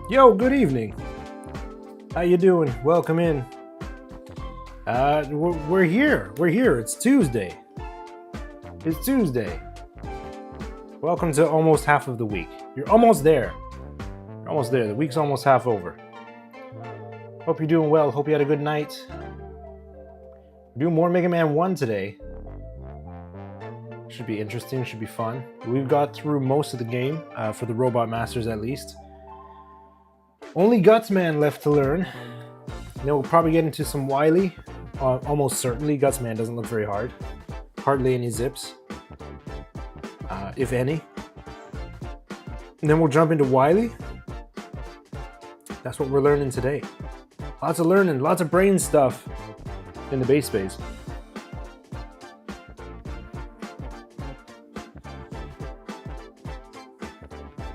Yo, good evening. How you doing? Welcome in. We're here. We're here. It's Tuesday. It's Tuesday. Welcome to almost half of the week. You're almost there. You're almost there. The week's almost half over. Hope you're doing well. Hope you had a good night. We're doing more Mega Man 1 today. Should be interesting. Should be fun. We've got through most of the game, for the Robot Masters at least. Only Gutsman left to learn. Then we'll probably get into some Wily. Almost certainly, Gutsman doesn't look very hard. Hardly any zips, if any. And then we'll jump into Wily. That's what we're learning today. Lots of learning, lots of brain stuff in the base phase.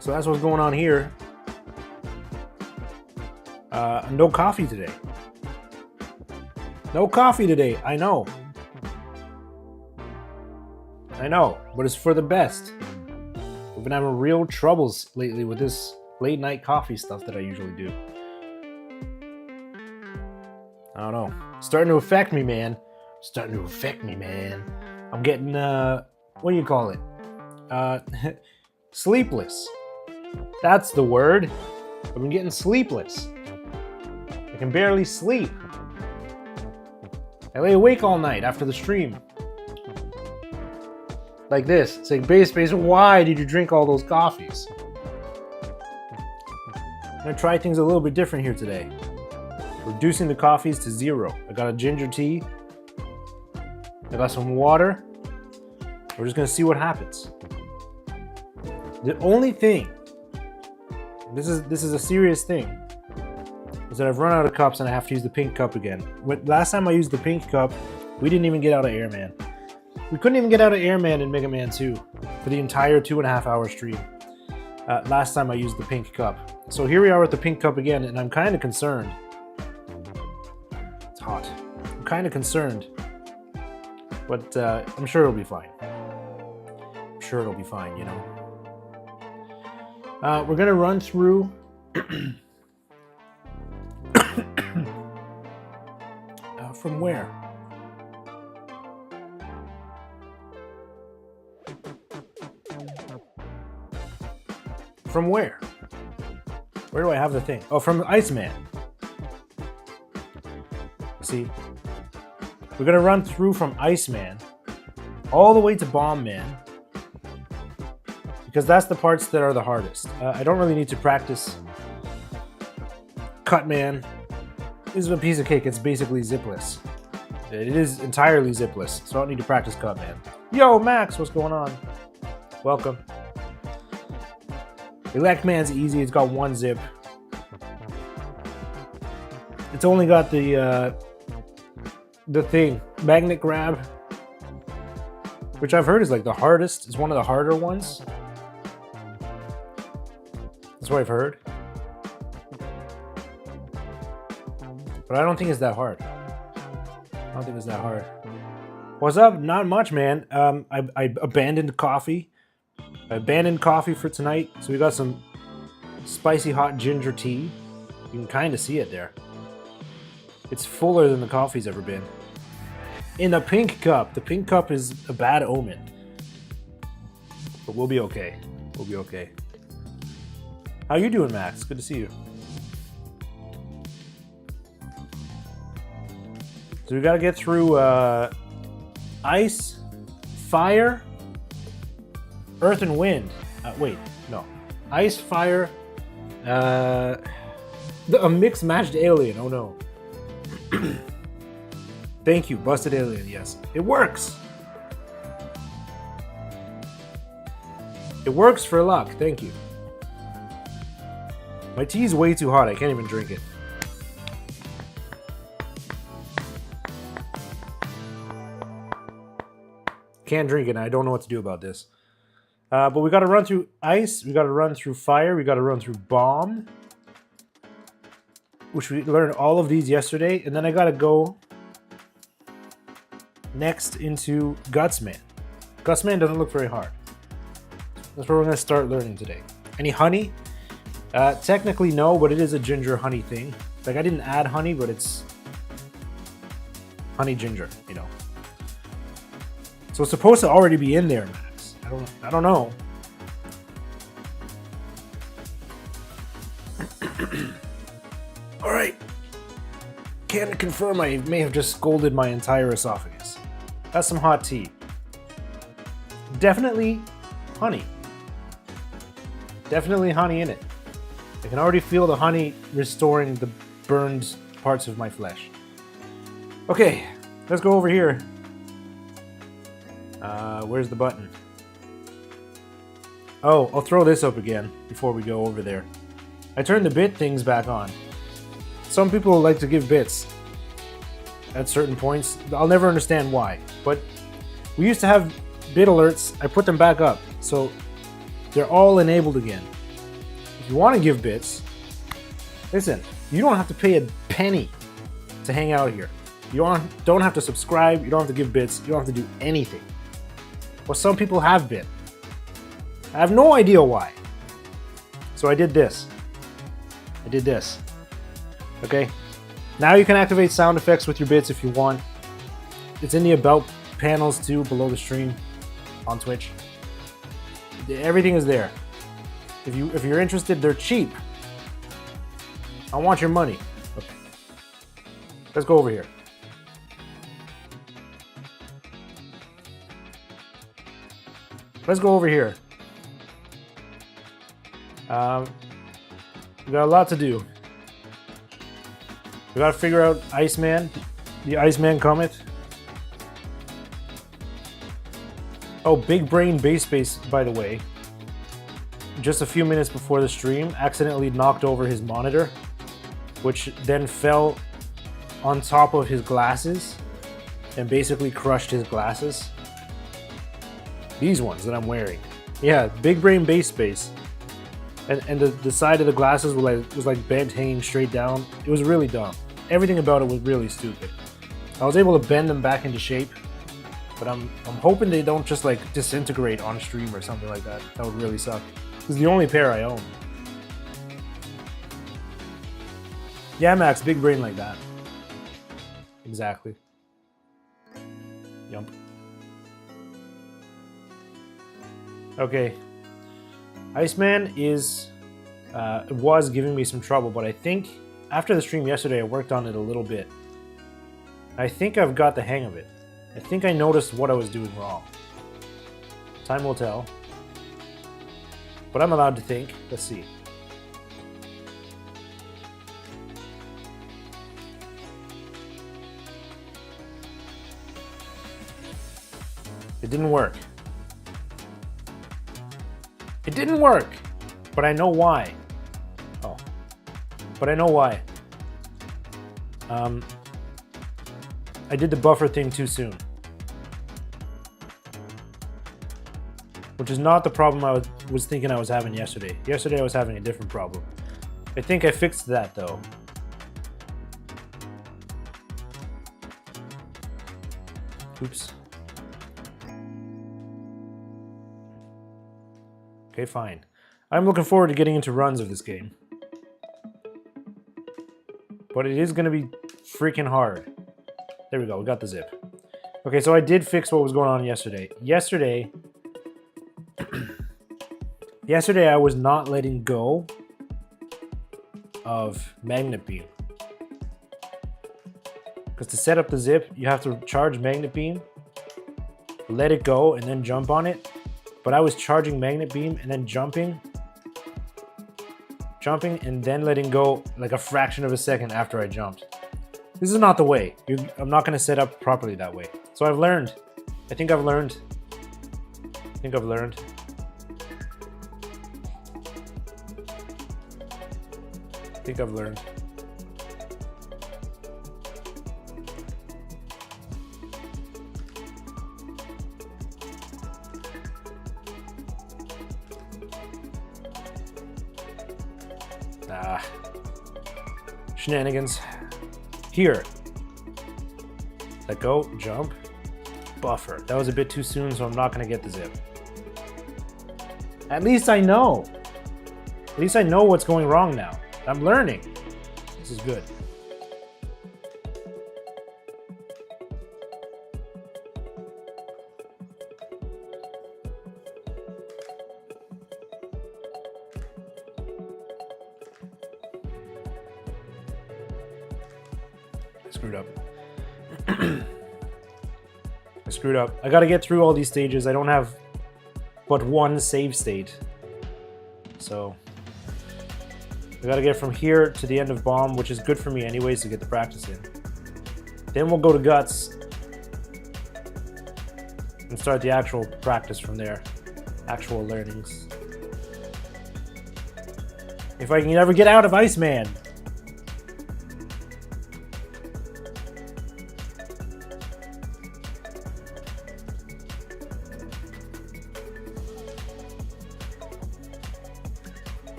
So that's what's going on here. No coffee today. No coffee today, I know. I know, but it's for the best. We've been having real troubles lately with this late night coffee stuff that I usually do. I don't know. It's starting to affect me, man. Starting to affect me, man. I'm getting, what do you call it? Sleepless. That's the word. I've been getting sleepless. I can barely sleep. I lay awake all night after the stream. Like this. It's like, base, why did you drink all those coffees? I'm gonna try things a little bit different here today. Reducing the coffees to 0. I got a ginger tea. I got some water. We're just gonna see what happens. The only thing, this is a serious thing, is that I've run out of cups and I have to use the pink cup again. Last time I used the pink cup, we didn't even get out of Airman. We couldn't even get out of Airman in Mega Man 2 for the entire 2.5 hour stream. Last time I used the pink cup. So here we are with the pink cup again, and I'm kind of concerned. It's hot. I'm kind of concerned. But I'm sure it'll be fine. I'm sure it'll be fine, you know. We're gonna run through from where? From where? Where do I have the thing? Oh, from Iceman. See? We're gonna run through from Iceman all the way to Bomb Man, because that's the parts that are the hardest. I don't really need to practice Cutman. This is a piece of cake. It's basically zipless. It is entirely zipless, so I don't need to practice Cutman. Yo, Max, what's going on? Welcome. Elect Man's easy. It's got 1 zip. It's only got the thing, magnet grab, which I've heard is like the hardest. It's one of the harder ones. That's what I've heard. But I don't think it's that hard. I don't think it's that hard. What's up? Not much, man. I abandoned coffee. I abandoned coffee for tonight. So we got some spicy hot ginger tea. You can kind of see it there. It's fuller than the coffee's ever been. In a pink cup. The pink cup is a bad omen. But we'll be okay. We'll be okay. How you doing, Max? Good to see you. So we gotta get through ice, fire, earth, and wind. Wait, no. Ice, fire, A mixed matched alien. Oh no. Thank you, busted alien. Yes, it works. It works for luck. Thank you. My tea is way too hot. I can't even drink it. Can't drink it, and I don't know what to do about this. But we got to run through ice. We got to run through fire. We got to run through bomb, which we learned all of these yesterday. And then I got to go next into Gutsman. Gutsman doesn't look very hard. That's what we're going to start learning today. Any honey? Technically no, but it is a ginger honey thing. Like I didn't add honey, but it's honey ginger, you know. So it's supposed to already be in there, Max. I don't know. All right. Can't confirm I may have just scalded my entire esophagus. That's some hot tea. Definitely honey. Definitely honey in it. I can already feel the honey restoring the burned parts of my flesh. Okay, let's go over here. Where's the button? Oh, I'll throw this up again before we go over there. I turned the bit things back on. Some people like to give bits at certain points. I'll never understand why, but we used to have bit alerts. I put them back up, so they're all enabled again. If you want to give bits, listen, you don't have to pay a penny to hang out here. You don't have to subscribe, you don't have to give bits, you don't have to do anything. Well, some people have been. I have no idea why. So I did this. Okay? Now you can activate sound effects with your bits if you want. It's in the about panels too, below the stream on Twitch. Everything is there. If you're interested, they're cheap. I want your money. Okay. Let's go over here. Let's go over here. We got a lot to do. We gotta figure out Iceman, the Iceman Comet. Oh, Big Brain Base Space, by the way, just a few minutes before the stream, accidentally knocked over his monitor, which then fell on top of his glasses and basically crushed his glasses. These ones that I'm wearing. Yeah, Big Brain Base Space. And the side of the glasses was like bent, hanging straight down. It was really dumb. Everything about it was really stupid. I was able to bend them back into shape, but I'm hoping they don't just like disintegrate on stream or something like that. That would really suck. It's the only pair I own. Yeah, Max, big brain like that. Exactly. Yump. Okay. Iceman was giving me some trouble, but I think after the stream yesterday, I worked on it a little bit. I think I've got the hang of it. I think I noticed what I was doing wrong. Time will tell. But I'm allowed to think. Let's see. It didn't work. It didn't work! But I know why. Oh. But I know why. I did the buffer thing too soon. Which is not the problem I was thinking I was having yesterday. Yesterday I was having a different problem. I think I fixed that though. Oops. Okay, fine. I'm looking forward to getting into runs of this game. But it is going to be freaking hard. There we go, we got the zip. Okay, so I did fix what was going on yesterday. Yesterday I was not letting go of Magnet Beam. Because to set up the zip, you have to charge Magnet Beam, let it go, and then jump on it. But I was charging Magnet Beam and then jumping jumping and then letting go like a fraction of a second after I jumped. This is not the way. I'm not going to set up properly that way. So I've learned. I think I've learned. I think I've learned. I think I've learned. Shenanigans. Here. Let go, jump, buffer. That was a bit too soon, so I'm not going to get the zip. At least I know. At least I know what's going wrong now. I'm learning. This is good. Screwed up. I screwed up. I gotta get through all these stages. I don't have but one save state. So I gotta get from here to the end of bomb, which is good for me anyways to get the practice in. Then we'll go to guts and start the actual practice from there. Actual learnings. If I can ever get out of Iceman.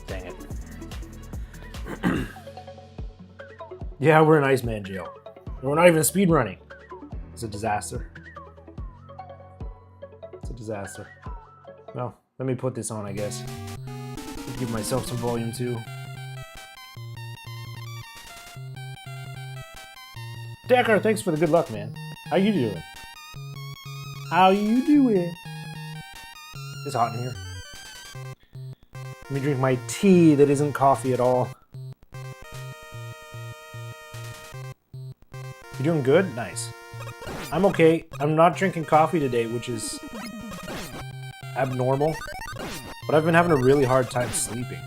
Dang it. Yeah, we're in Iceman jail. And we're not even speedrunning. It's a disaster. It's a disaster. Well, let me put this on, I guess. Give myself some volume too. Decker, thanks for the good luck, man. How you doing? How you doing? It's hot in here. Let me drink my tea that isn't coffee at all. You doing good? Nice. I'm okay. I'm not drinking coffee today, which is abnormal. But I've been having a really hard time sleeping.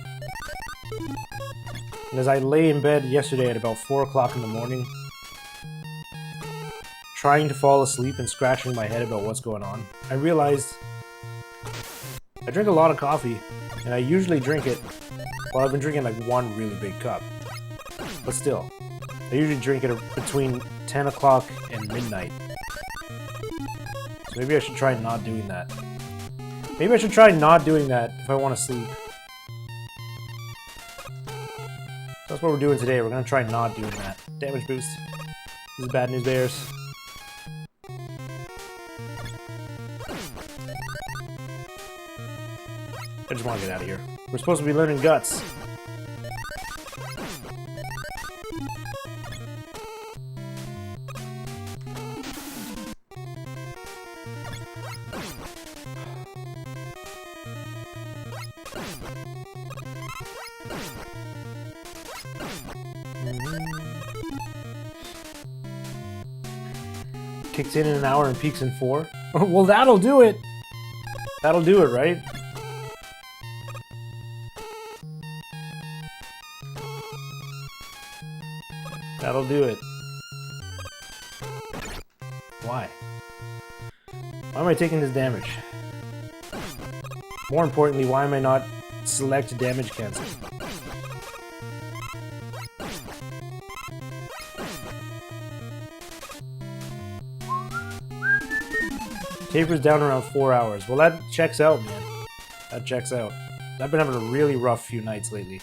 And as I lay in bed yesterday at about 4 o'clock in the morning, trying to fall asleep and scratching my head about what's going on, I realized I drink a lot of coffee, and I usually drink it, well, I've been drinking like one really big cup. But still, I usually drink it between 10 o'clock and midnight. So maybe I should try not doing that. Maybe I should try not doing that if I want to sleep. That's what we're doing today. We're going to try not doing that. Damage boost. This is bad news bears. I just want to get out of here. We're supposed to be learning guts. Kicks in an hour and peaks in 4. Well, that'll do it. That'll do it, right? That'll do it. Why? Why am I taking this damage? More importantly, why am I not select damage cancel? Taper's down around 4 hours. Well, that checks out, man. That checks out. I've been having a really rough few nights lately.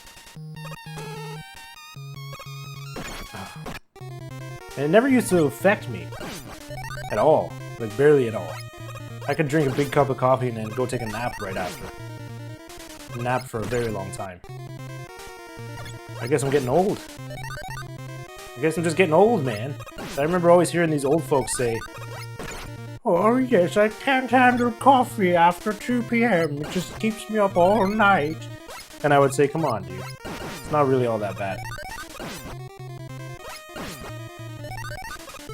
And it never used to affect me. At all. Like, barely at all. I could drink a big cup of coffee and then go take a nap right after. Nap for a very long time. I guess I'm getting old. I guess I'm just getting old, man. I remember always hearing these old folks say, "Oh yes, I can't handle coffee after 2 p.m. It just keeps me up all night." And I would say, come on, dude. It's not really all that bad.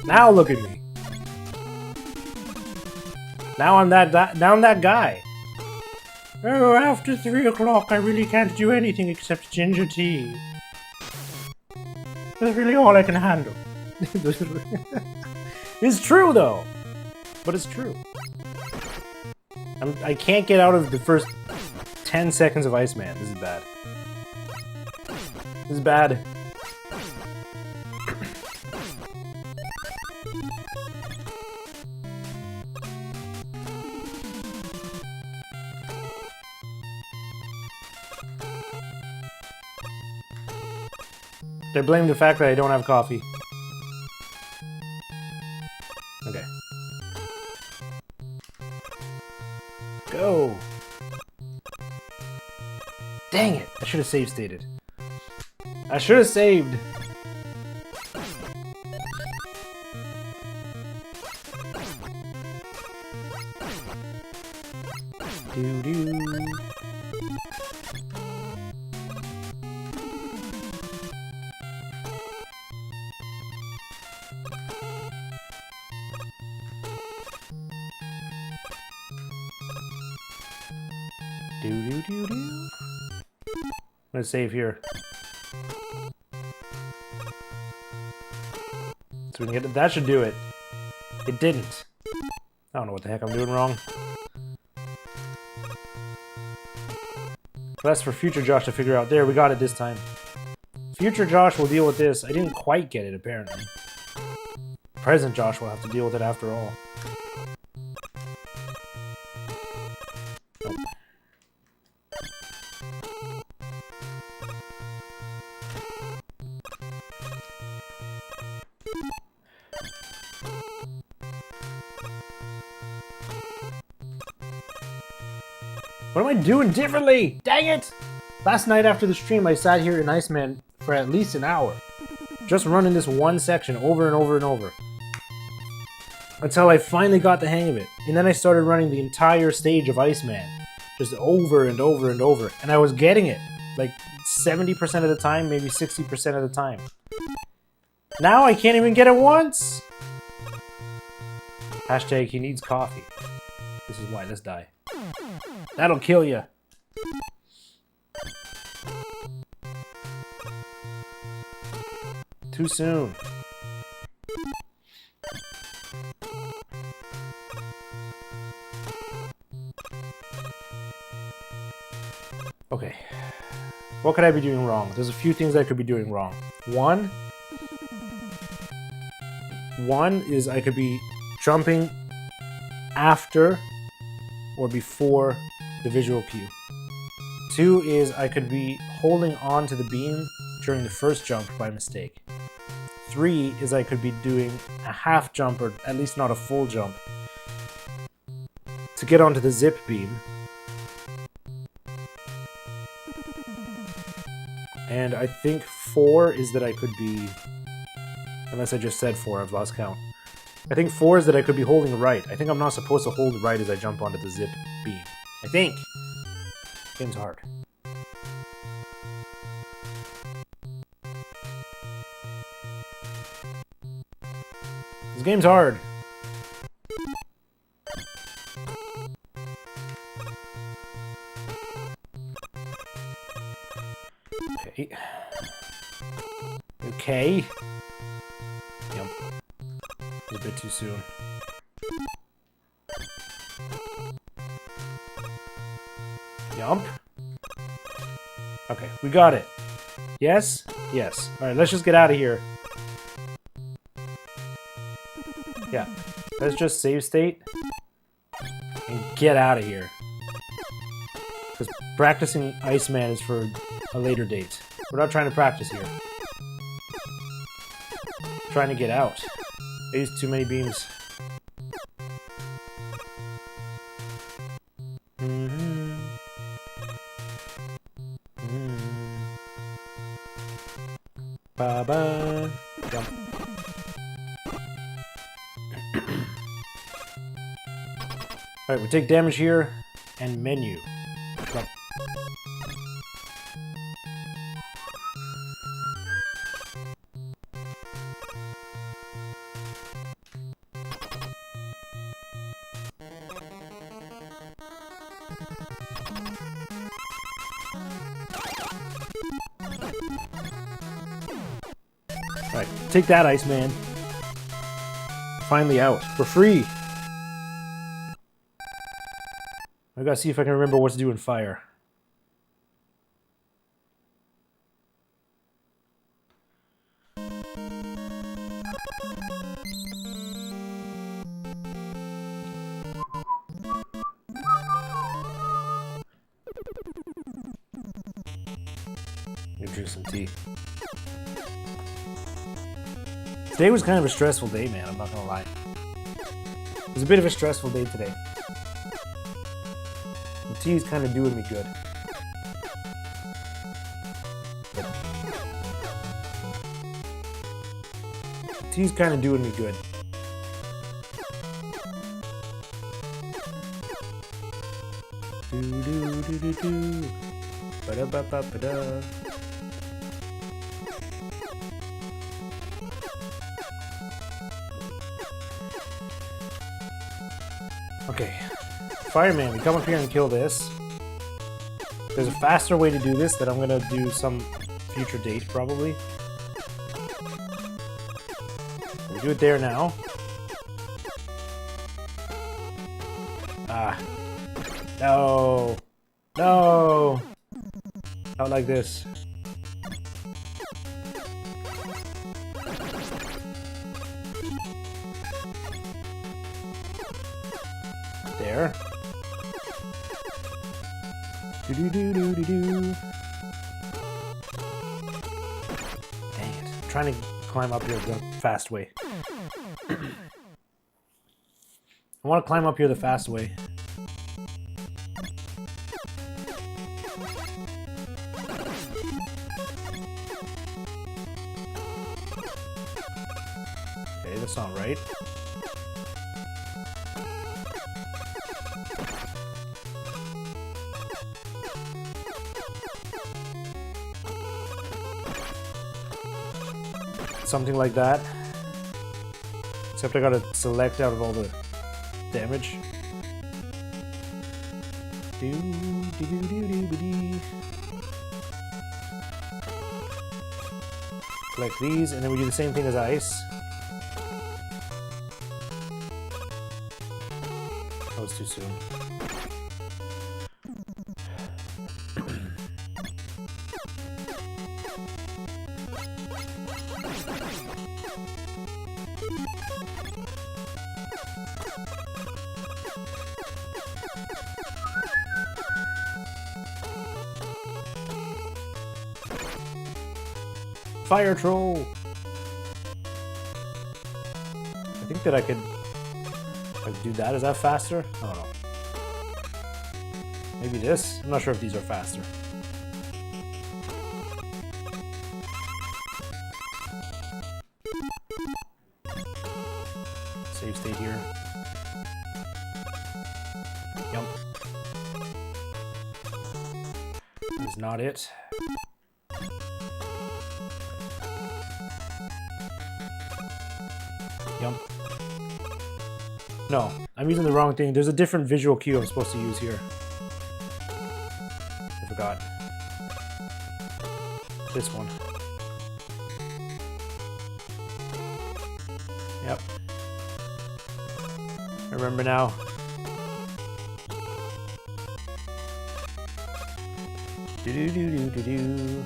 Now look at me. Now I'm that guy. Oh, after 3 o'clock, I really can't do anything except ginger tea. That's really all I can handle. It's true, though. But it's true. I can't get out of the first 10 seconds of Iceman. This is bad. This is bad. They blame the fact that I don't have coffee. Okay. Go! Dang it! I should have save stated. I should have saved! Doo-doo. Do-do-do-do. I'm gonna save here. So we can get that should do it. It didn't. I don't know what the heck I'm doing wrong. That's for future Josh to figure out. There, we got it this time. Future Josh will deal with this. I didn't quite get it, apparently. Present Josh will have to deal with it after all. Nope. What am I doing differently? Dang it! Last night after the stream, I sat here in Iceman for at least an hour. Just running this one section over and over and over. Until I finally got the hang of it. And then I started running the entire stage of Iceman. Just over and over and over. And I was getting it. Like 70% of the time, maybe 60% of the time. Now I can't even get it once! Hashtag he needs coffee. This is why. Let's die. That'll kill you. Too soon. Okay. What could I be doing wrong? There's a few things I could be doing wrong. One is I could be jumping after or before the visual cue. 2 is I could be holding on to the beam during the first jump by mistake. 3 is I could be doing a half jump, or at least not a full jump, to get onto the zip beam. And I think 4 is that I could be, unless I just said 4, I've lost count. I think 4 is that I could be holding right. I think I'm not supposed to hold right as I jump onto the zip beam. I think. Game's hard. This game's hard. Okay. Okay. Yep. A bit too soon. Yump. Okay, we got it. Yes? Yes. Alright, let's just get out of here. Yeah. Let's just save state and get out of here. Because practicing Iceman is for a later date. We're not trying to practice here. We're trying to get out. I used too many beams. Ba-ba. Jump. Alright, we take damage here, and menu. Jump. Alright, take that, Iceman. Finally out. For free! I gotta see if I can remember what to do in fire. Gonna drink some tea. Today was kind of a stressful day, man, I'm not gonna lie. It was a bit of a stressful day today. The tea's kind of doing me good. The tea's kind of doing me good. Do do do do do. Ba da ba ba ba da. Okay, Fireman, we come up here and kill this. There's a faster way to do this that I'm gonna do some future date, probably. We'll do it there now. Ah. No. No. Not like this. There. Do do do do do do. Dang it! I'm trying to climb up here the fast way. I want to climb up here the fast way. Okay, that's not right. Something like that. Except I gotta select out of all the damage. Do do do do do do. Collect these, and then we do the same thing as ice. That was too soon. Fire troll! I think that I could do that. Is that faster? I don't know. Maybe this? I'm not sure if these are faster. Save state here. Yum. That's not it. Yum. No, I'm using the wrong thing. There's a different visual cue I'm supposed to use here. I forgot. This one. Yep. I remember now. Do do do do do do.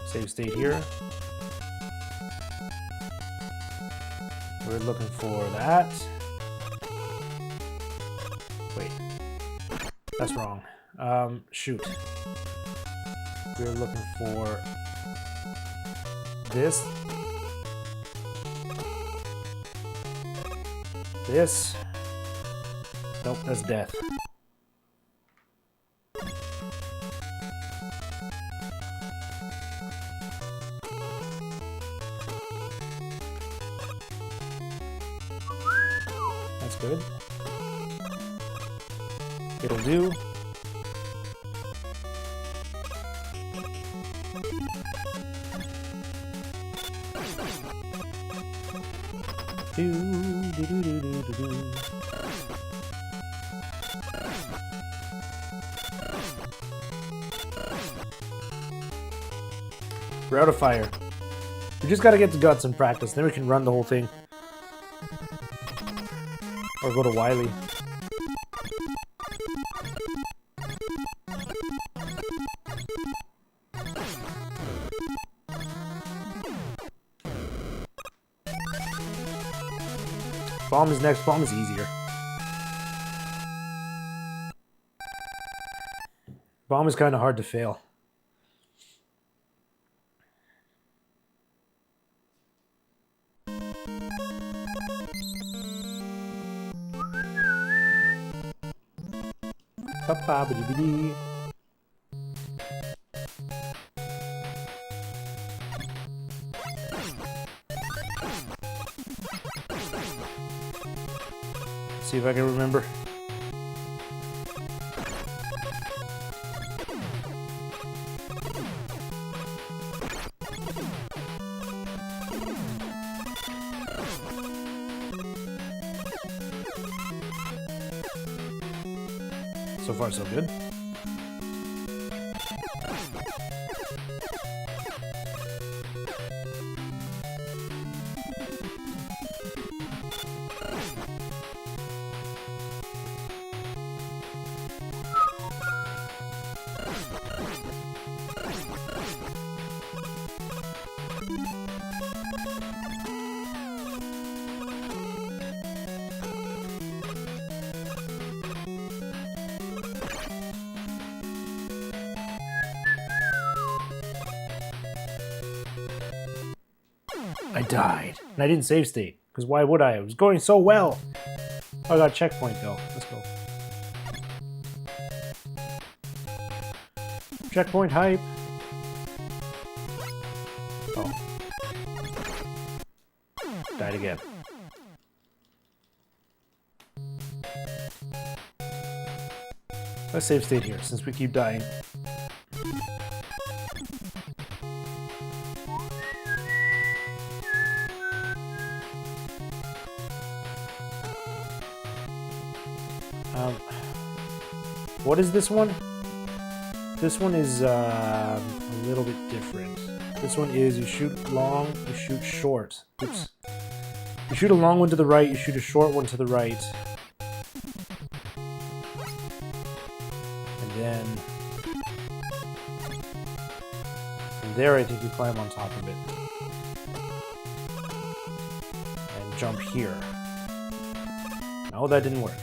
Save state here. We're looking for that. Wait. That's wrong. Shoot. We're looking for this. This. Nope, that's death. That's good. It'll do. 2. Do-do-do-do-do-do. We're out of fire. We just gotta get to Guts and practice, then we can run the whole thing. Or go to Wily. Bomb is next. Bomb is easier. Bomb is kind of hard to fail. Ba-ba-ba-dee-dee-dee. See if I can remember. So far, so good. I died. And I didn't save state. Because why would I? It was going so well. Oh, I got a checkpoint though. Let's go. Checkpoint hype. Oh. Died again. Let's save state here since we keep dying. What is this one? This one is a little bit different. This one is you shoot long, you shoot short. Oops. You shoot a long one to the right, you shoot a short one to the right. And then... from there I think you climb on top of it. And jump here. No, that didn't work.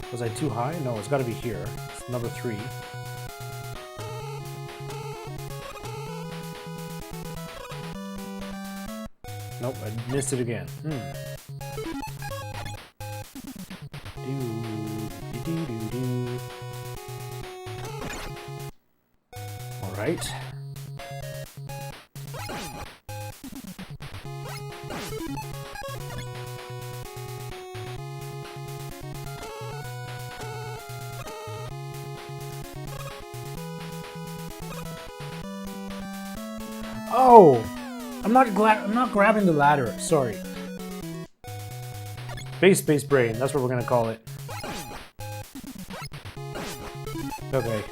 Was I too high? No, it's got to be here. It's number 3. Nope, I missed it again. All right. Oh, I'm not grabbing the ladder. Sorry. Base brain. That's what we're gonna call it. Okay.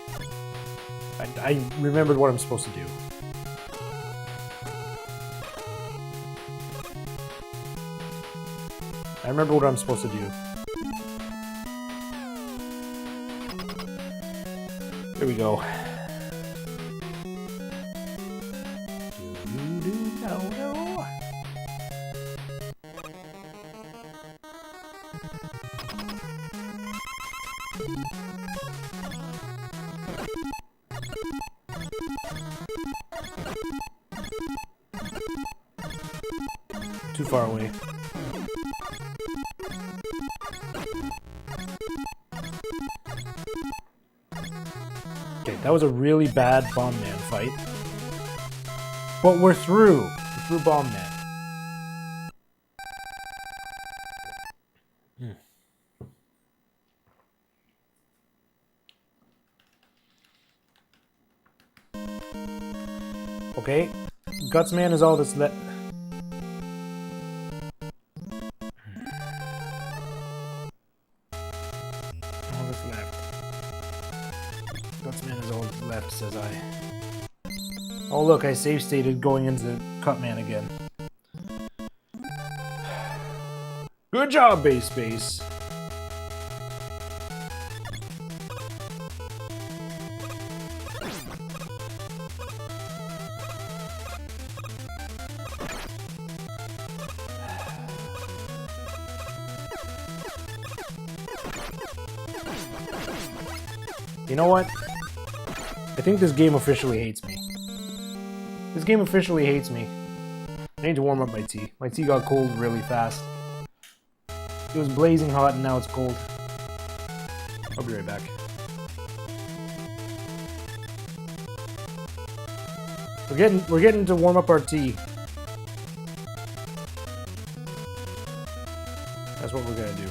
I remembered what I'm supposed to do. I remember what I'm supposed to do. Here we go. No. Too far away. Okay, that was a really bad Bomb Man fight. But we're through. We're through Bomb Man. Okay. Gutsman is all that's left. All that's left. Gutsman is all that's left, says I. Oh look, I save stated going into Cutman again. Good job, Base Base. You know what? I think this game officially hates me. This game officially hates me. I need to warm up my tea. My tea got cold really fast. It was blazing hot and now it's cold. I'll be right back. We're getting to warm up our tea. That's what we're gonna do.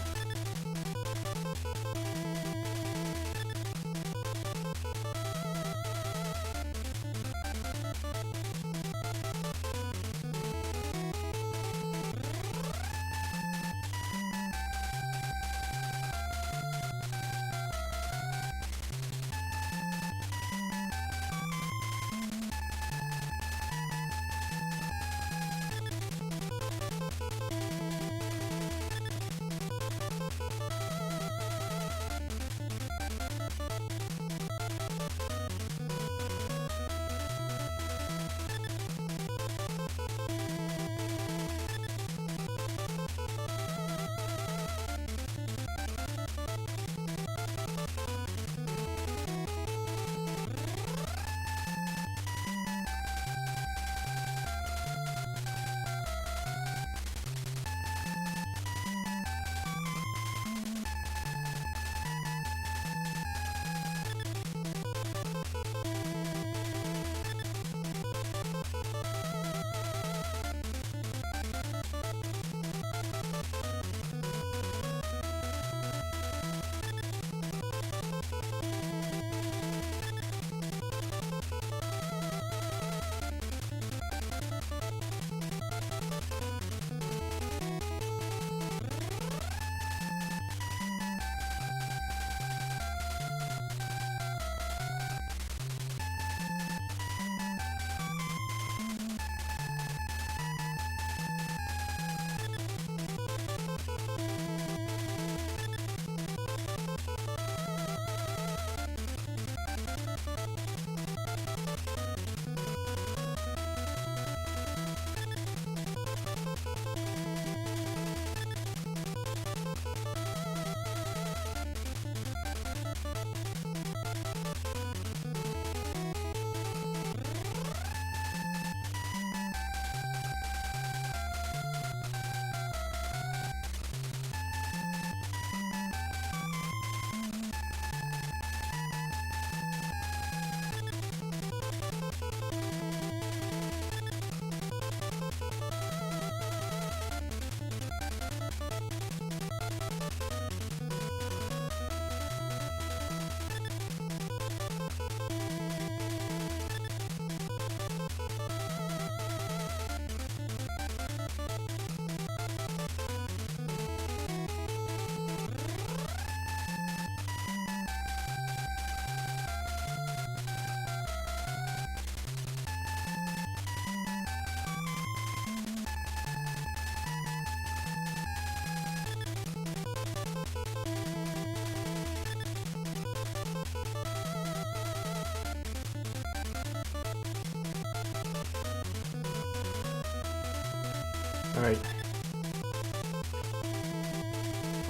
Alright.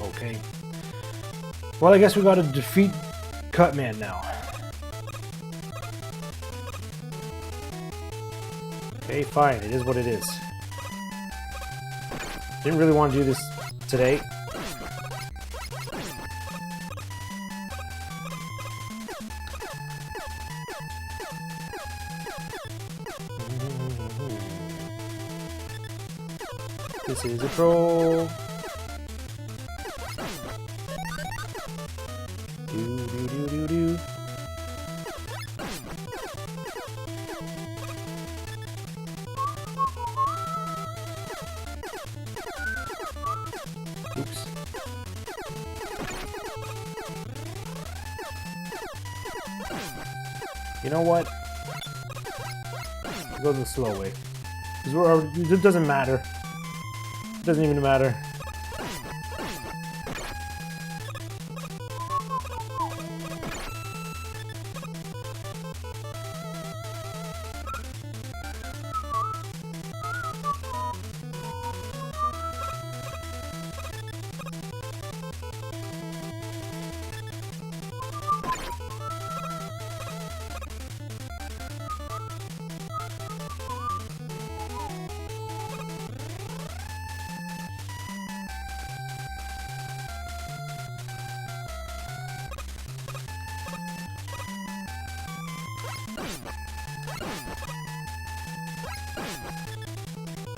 Okay. Well, I guess we gotta defeat Cutman now. Okay, fine. It is what it is. Didn't really want to do this today. This is a troll. Do do do do do. Oops. You know what? Go the slow way. Because it doesn't matter. It doesn't even matter.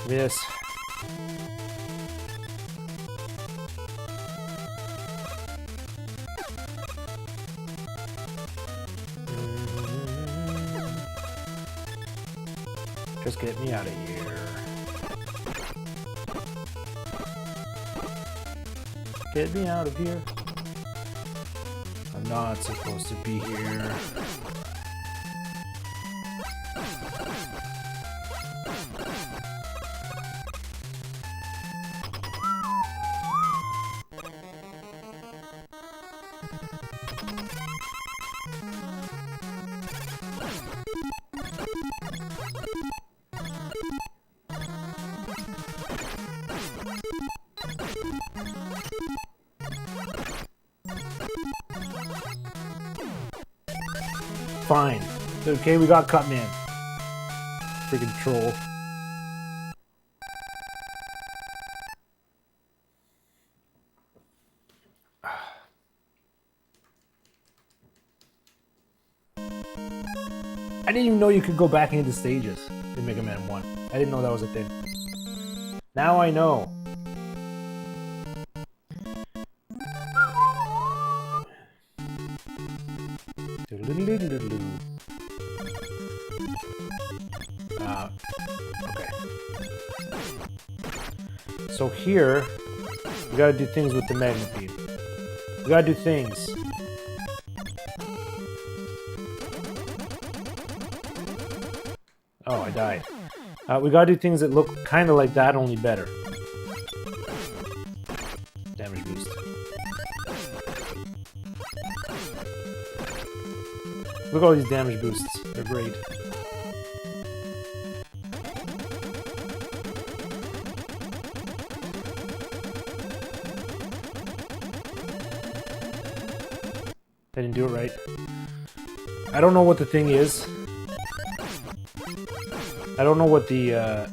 Yes. Just get me out of here. Get me out of here. I'm not supposed to be here. Fine. Okay, we got Cutman. Freaking troll. I didn't even know you could go back into stages in Mega Man 1. I didn't know that was a thing. Now I know. Okay. So here, we gotta do things with the magnet beam. We gotta do things. Oh, I died. We gotta do things that look kind of like that, only better. Damage boost. Look at all these damage boosts. They're great. I didn't do it right. I don't know what the thing is. I don't know what the, I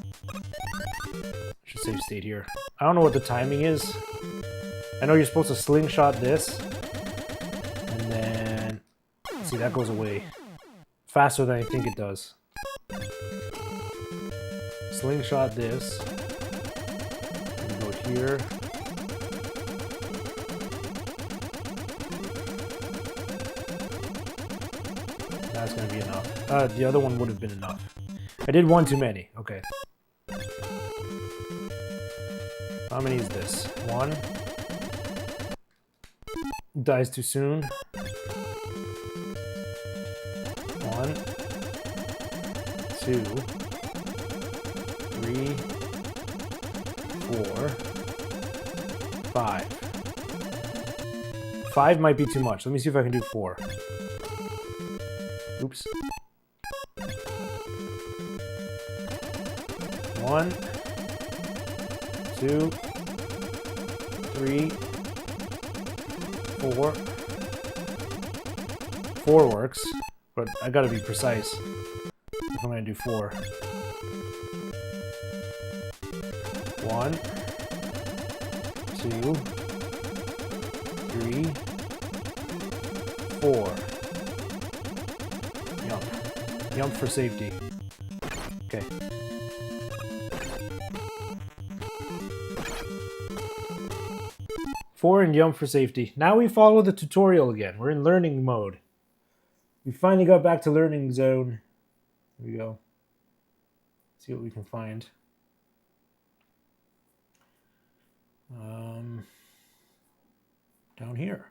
should save state here. I don't know what the timing is. I know you're supposed to slingshot this. And then, see, that goes away. Faster than I think it does. Slingshot this. And go here. That's gonna be enough. The other one would have been enough. I did one too many. Okay. How many is this? One. Dies too soon. One. Two. Three. Four. Five. Five might be too much. Let me see if I can do four. Oops. One, two, three, four. Four works, but I gotta be precise if I'm gonna do four. One, two, three, four. Jump for safety. Okay. Four and jump for safety. Now we follow the tutorial again. We're in learning mode. We finally got back to learning zone. Here we go. See what we can find. down here.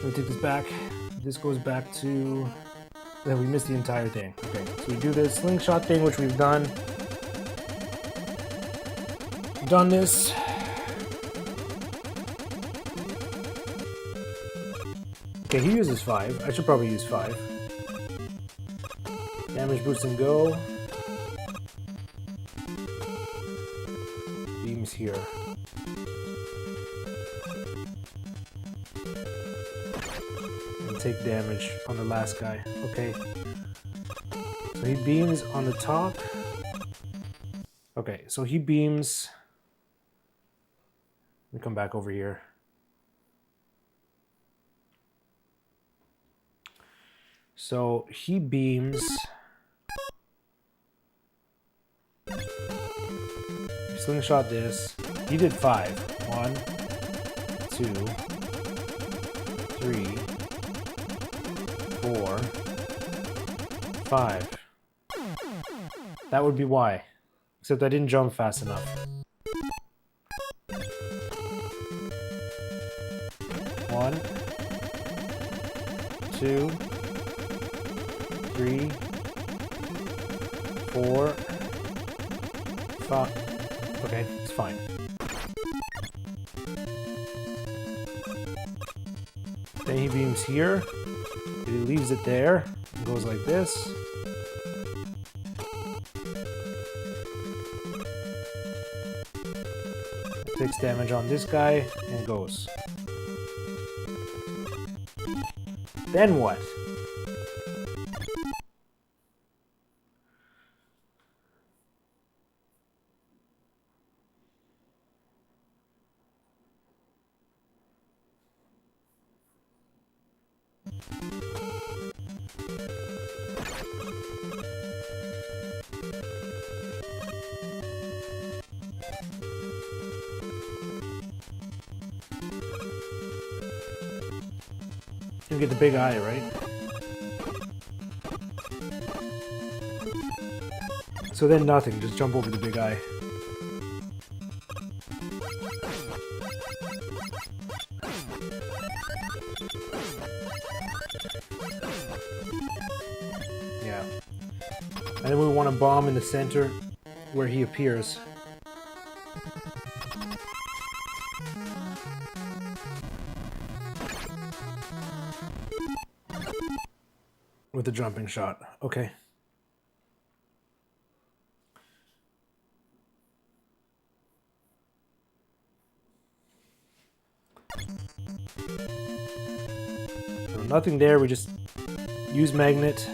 Let me take this back. This goes back to... Then we missed the entire thing. Okay, so we do this slingshot thing, which we've done. Done this. Okay, he uses 5. I should probably use 5. Damage boost and go. Beams here. And take damage on the last guy. Okay. So he beams on the top. Okay, so he beams. Let me come back over here. So he beams. Slingshot this. He did 5. 1, 2, 3, 4, 5. That would be why. Except I didn't jump fast enough. 1, 2, 3, 4, 5. Okay, it's fine. Then he beams here. He leaves it there. It goes like this. Takes damage on this guy and goes. Then what? You get the big eye, right? So then nothing, just jump over the big eye. Yeah. And then we want to bomb in the center where he appears. With the jumping shot. Okay. So nothing there, we just use magnet.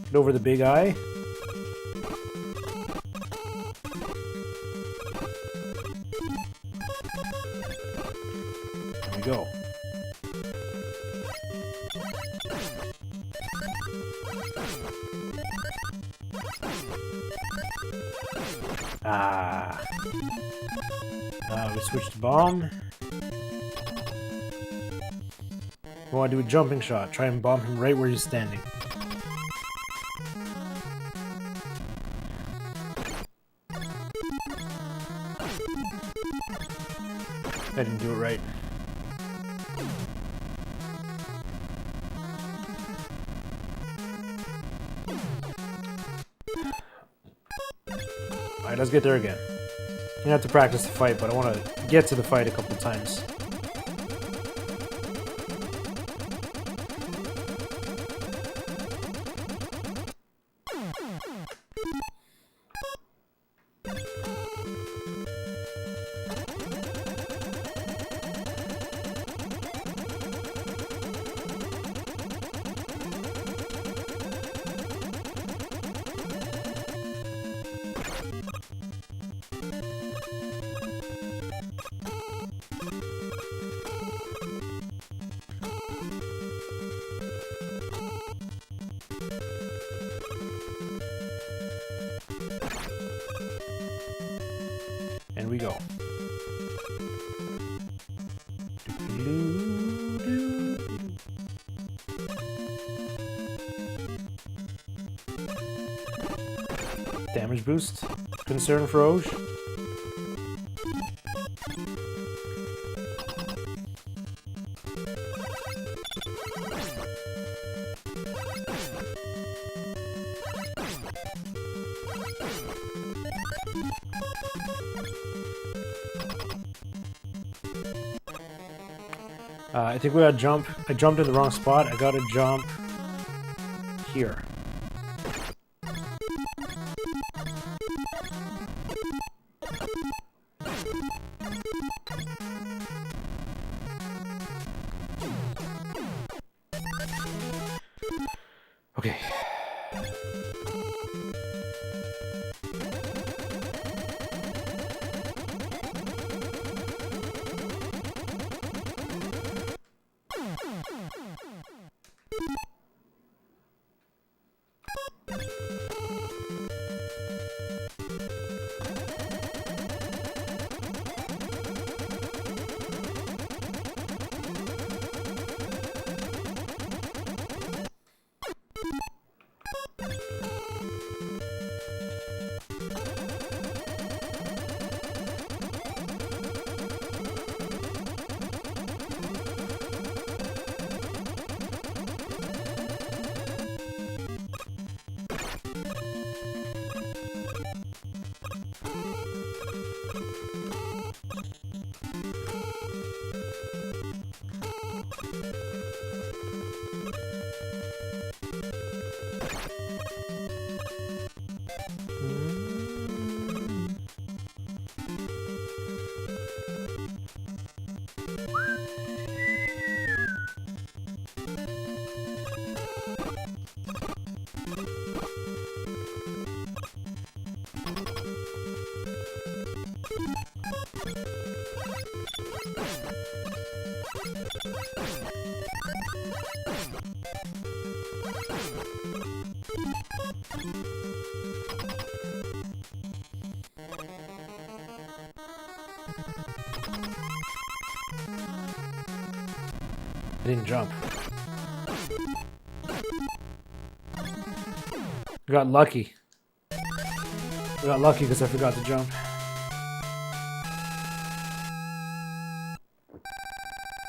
Get over the big eye. There we go. Ah. We switched to bomb. We want to do a jumping shot. Try and bomb him right where he's standing. I didn't do it right. Alright, let's get there again. You have to practice the fight, but I want to get to the fight a couple times. And we go. Damage boost. Concern for Oj. I think we gotta jump. I jumped in the wrong spot. I gotta jump here. Okay. I didn't jump. I got lucky. I got lucky because I forgot to jump.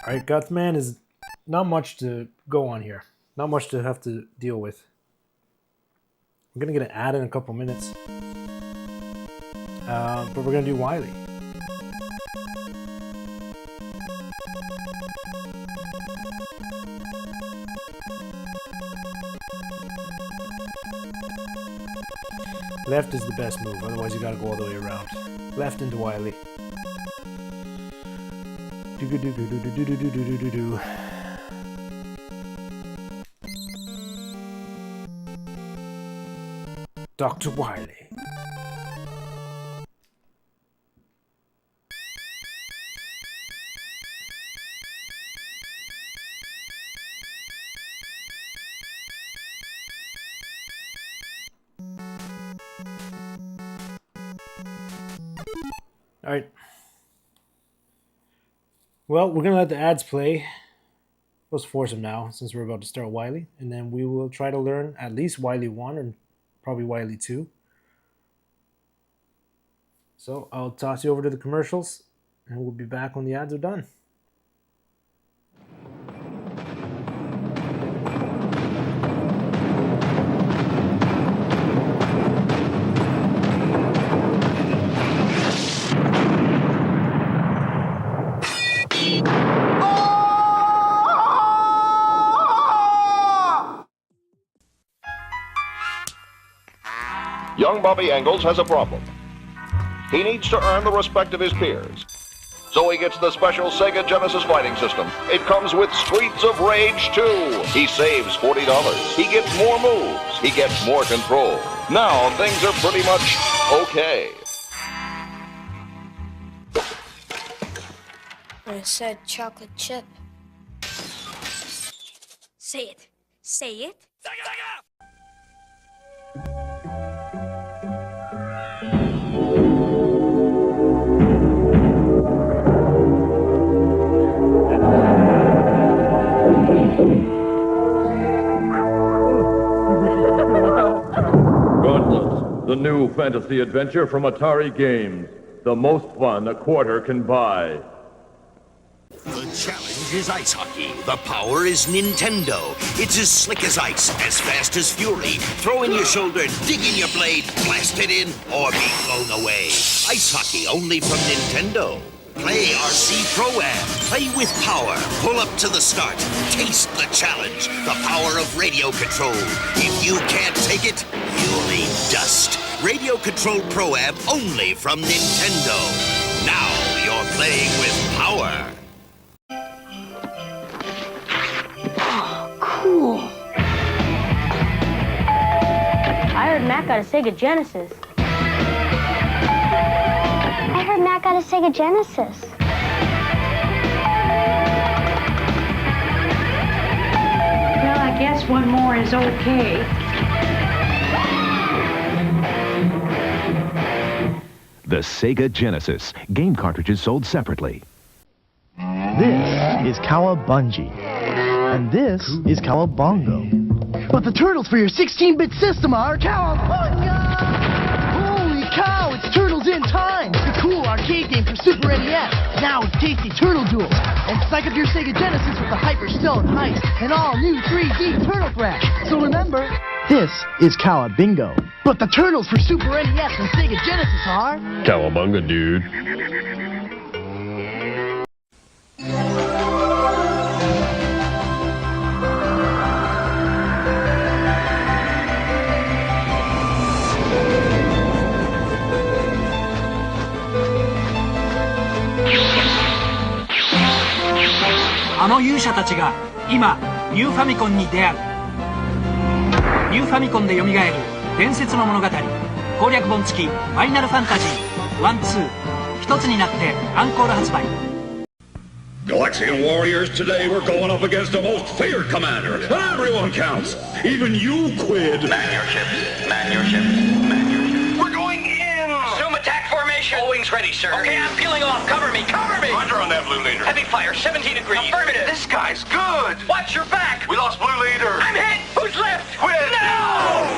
Alright, Gutsman is not much to go on here. Not much to have to deal with. I'm gonna get an ad in a couple minutes. But we're gonna do Wily. Left is the best move, otherwise you gotta go all the way around. Left into Wily. Do do do do do do do do do do do. Dr. Wily. All right. Well, we're gonna let the ads play. Let's force them now, since we're about to start Wily, and then we will try to learn at least Wily 1 or probably Wily 2. So I'll toss you over to the commercials, and we'll be back when the ads are done. Young Bobby Engels has a problem. He needs to earn the respect of his peers. So he gets the special Sega Genesis fighting system. It comes with Streets of Rage 2. He saves $40. He gets more moves. He gets more control. Now things are pretty much okay. I said chocolate chip. Say it. Say it. Gauntlet, the new fantasy adventure from Atari Games. The most fun a quarter can buy. The challenge is ice hockey. The power is Nintendo. It's as slick as ice, as fast as fury. Throw in your shoulder, dig in your blade, blast it in, or be blown away. Ice hockey only from Nintendo. Play RC Pro-Am. Play with power. Pull up to the start. Taste the challenge. The power of radio control. If you can't take it, you'll eat dust. Radio Control Pro-Am only from Nintendo. Now you're playing with power. Cool. I heard Matt got a Sega Genesis. I heard Matt got a Sega Genesis. Well, I guess one more is okay. The Sega Genesis. Game cartridges sold separately. This is Cowabungie. And this is Cowabongo. But the turtles for your 16-bit system are Cowabunga! Holy cow, it's Turtles in Time! The cool arcade game for Super NES. Now it's tasty Turtle Duel. And psych up your Sega Genesis with the Hyper Stone Heist and all new 3D Turtle Thrash. So remember, this is Cowabingo. But the turtles for Super NES and Sega Genesis are... Cowabunga, dude.「あの勇者たちが今ニューファミコンに出会う」「ニューファミコンでよみがえる伝説の物語攻略本付きファイナルファンタジー1-2」一つになってアンコール発売。 Galaxian Warriors, today we're going up against the most feared commander. Everyone counts. Even you quid. Man your ships. Man your ships. Man your ships. We're going in. Assume attack formation. All wings ready, sir. Okay, I'm peeling off. Cover me. Cover me. Roger on that, Blue Leader. Heavy fire, 17 degrees. Affirmative. This guy's good. Watch your back. We lost Blue Leader. I'm hit. Who's left? Quid. No!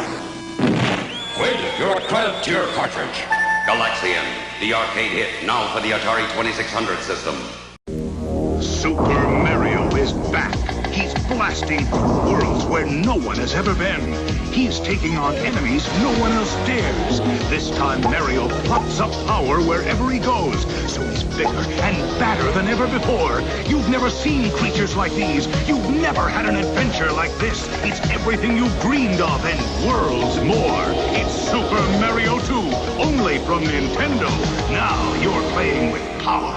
Quid, you're clamped to your cartridge. Galaxian, the arcade hit, now for the Atari 2600 system. Super Mario is back. He's blasting through worlds where no one has ever been. He's taking on enemies no one else dares. This time Mario pops up power wherever he goes, so he's bigger and badder than ever before. You've never seen creatures like these. You've never had an adventure like this. It's everything you've dreamed of and worlds more. It's Super Mario 2, only from Nintendo. Now you're playing with power.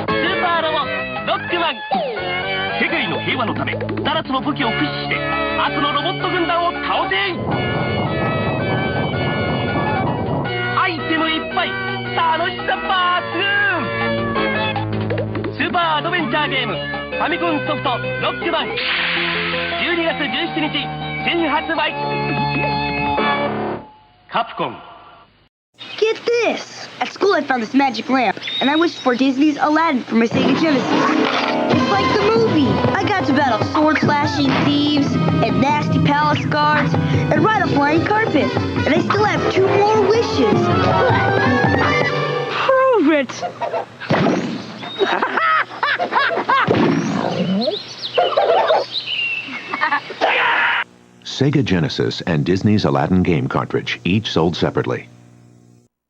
Super Robot Gutsman 世界の平和のため7つの武器を駆使して悪のロボット軍団を倒せ。アイテムいっぱい楽しさ抜群スーパーアドベンチャーゲームファミコンソフトロックマン12月17日新発売カプコン Get this! At school I found this magic lamp, and I wished for Disney's Aladdin for my Sega Genesis. It's like the movie! I got to battle sword-slashing thieves, and nasty palace guards, and ride a flying carpet. And I still have 2 more wishes. Prove it! Sega Genesis and Disney's Aladdin game cartridge, each sold separately.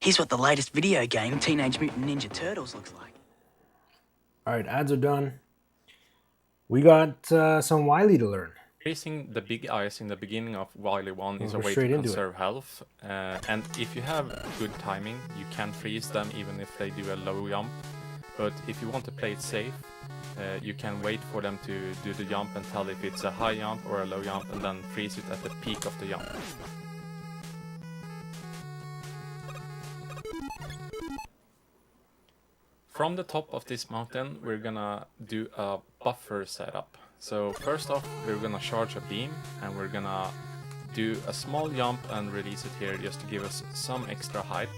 Here's what the latest video game, Teenage Mutant Ninja Turtles, looks like. Alright, ads are done. We got some Wily to learn. Raising the big eyes in the beginning of Wily 1 is a We're way straight to into it. conserve health. And if you have good timing, you can freeze them even if they do a low jump. But if you want to play it safe, you can wait for them to do the jump and tell if it's a high jump or a low jump, and then freeze it at the peak of the jump. From the top of this mountain, we're gonna do a buffer setup. So first off, we're gonna charge a beam, and we're gonna do a small jump and release it here just to give us some extra height.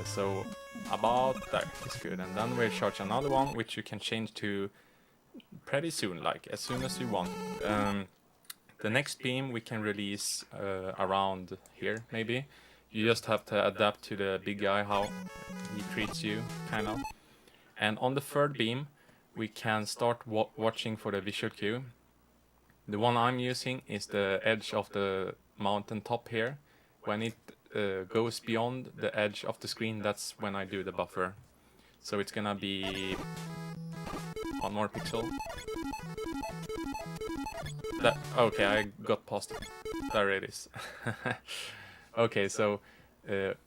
So about there is good, and then we'll charge another one, which you can change to pretty soon, like as soon as you want. The next beam we can release around here, maybe. You just have to adapt to the big guy, how he treats you, kind of. And on the third beam, we can start watching for the visual cue. The one I'm using is the edge of the mountain top here. When it goes beyond the edge of the screen, that's when I do the buffer. So it's gonna be 1 more pixel. Okay, I got past it. There it is. Okay, so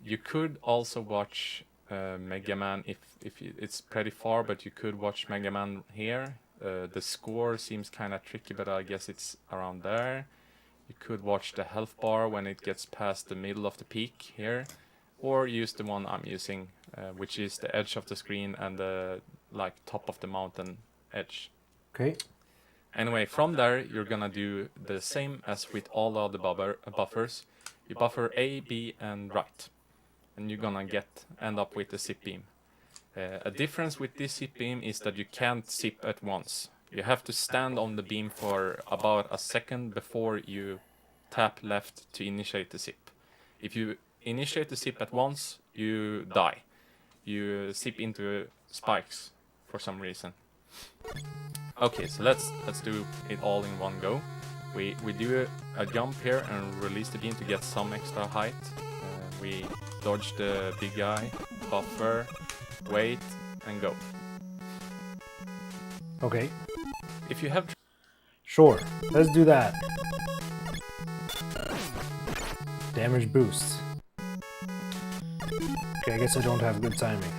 you could also watch Mega Man if it's pretty far, but you could watch Mega Man here. The score seems kind of tricky, but I guess it's around there. You could watch the health bar when it gets past the middle of the peak here, or use the one I'm using, which is the edge of the screen and the top of the mountain edge. Okay. Anyway, from there you're gonna do the same as with all the other buffers. You buffer A, B, and right, and you're gonna end up with the zip beam. A difference with this zip beam is that you can't zip at once. You have to stand on the beam for about a second before you tap left to initiate the zip. If you initiate the zip at once, you die. You zip into spikes for some reason. Okay, so let's do it all in one go. We do a jump here and release the beam to get some extra height. We dodge the big guy, buffer, wait, and go. Okay. If you have... Sure, let's do that. Damage boost. Okay, I guess I don't have good timing.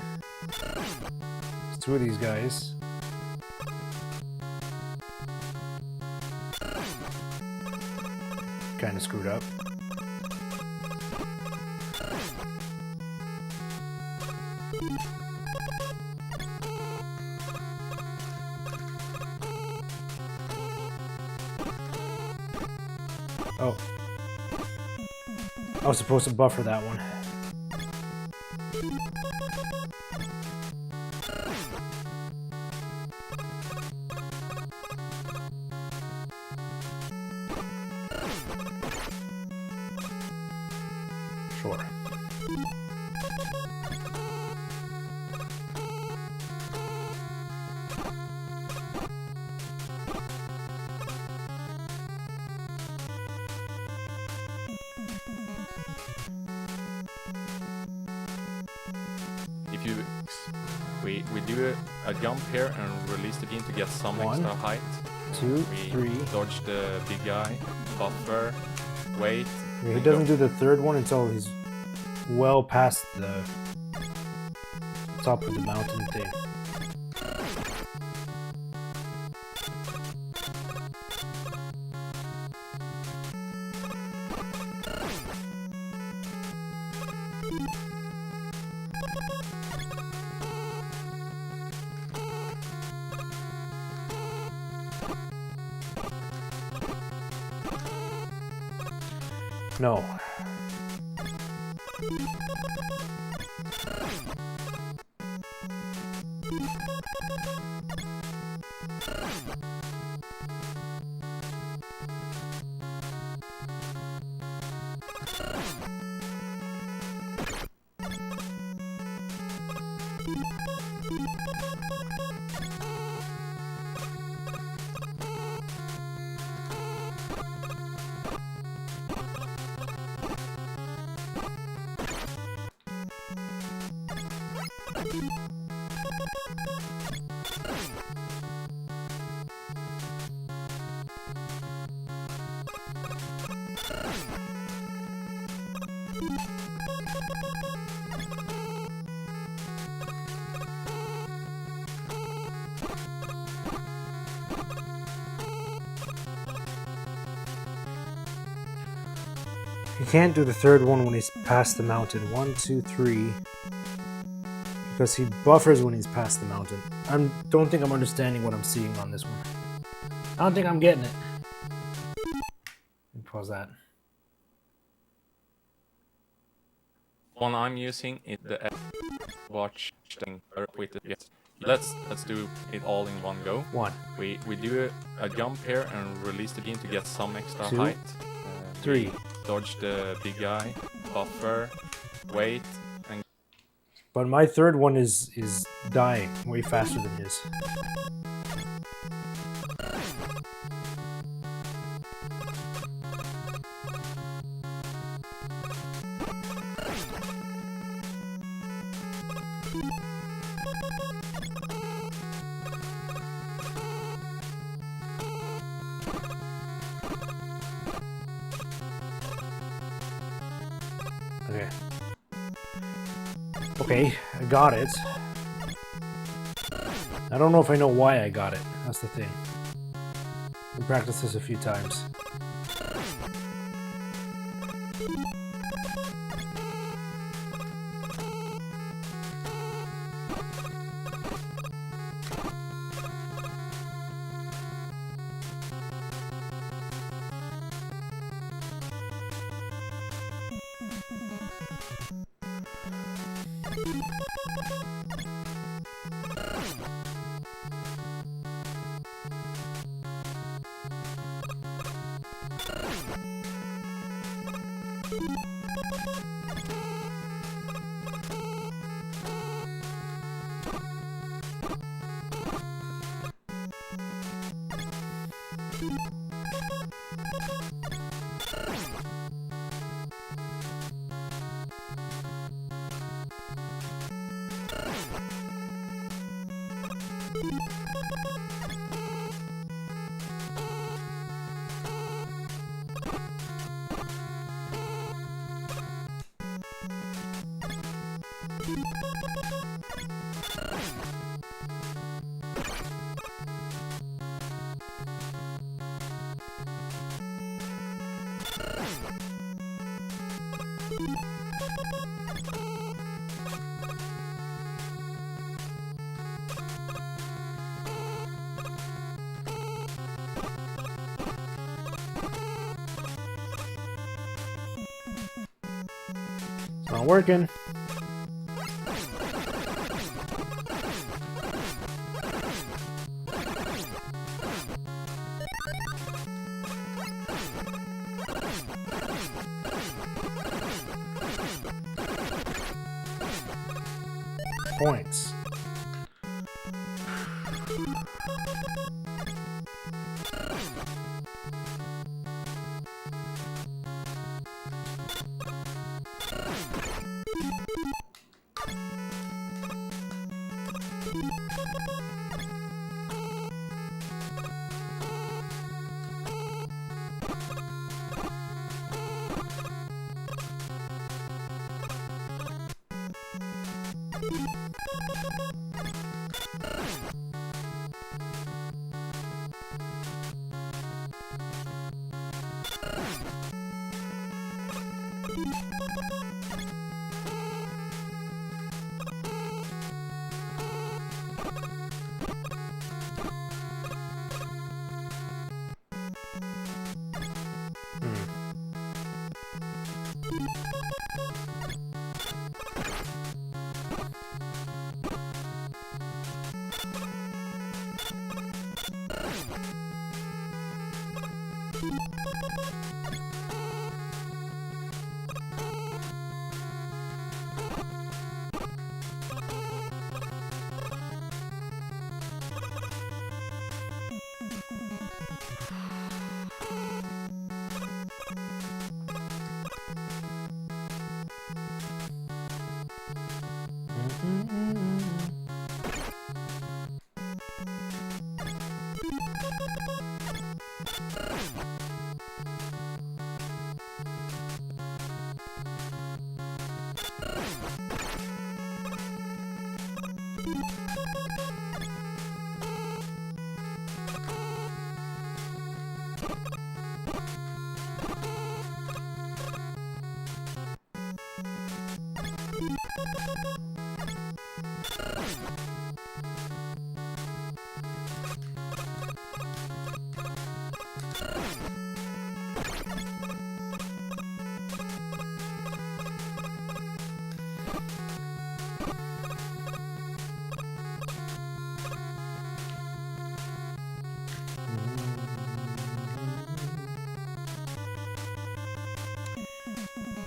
There's 2 of these guys. Kinda screwed up. Oh. I was supposed to buffer that one. Sure. We do a jump here and release the beam to get some 1, extra height. 2, we 3. Dodge the big guy, buffer, wait. Yeah, he doesn't do the third one until he's well past the top of the mountain thing. No. He can't do the third one when he's past the mountain. 1, 2, 3. Because he buffers when he's past the mountain. I don't think I'm understanding what I'm seeing on this one. I don't think I'm getting it. Pause that. One I'm using is the watch thing with the yes. Let's do it all in one go. One. We do a jump here and release the beam to get some extra 2, height. 3. Dodge the big guy, buffer, wait, and But my third one is dying way faster than his. Okay. Okay, I got it. I don't know if I know why I got it. That's the thing. We practiced this a few times. It's not working. Points.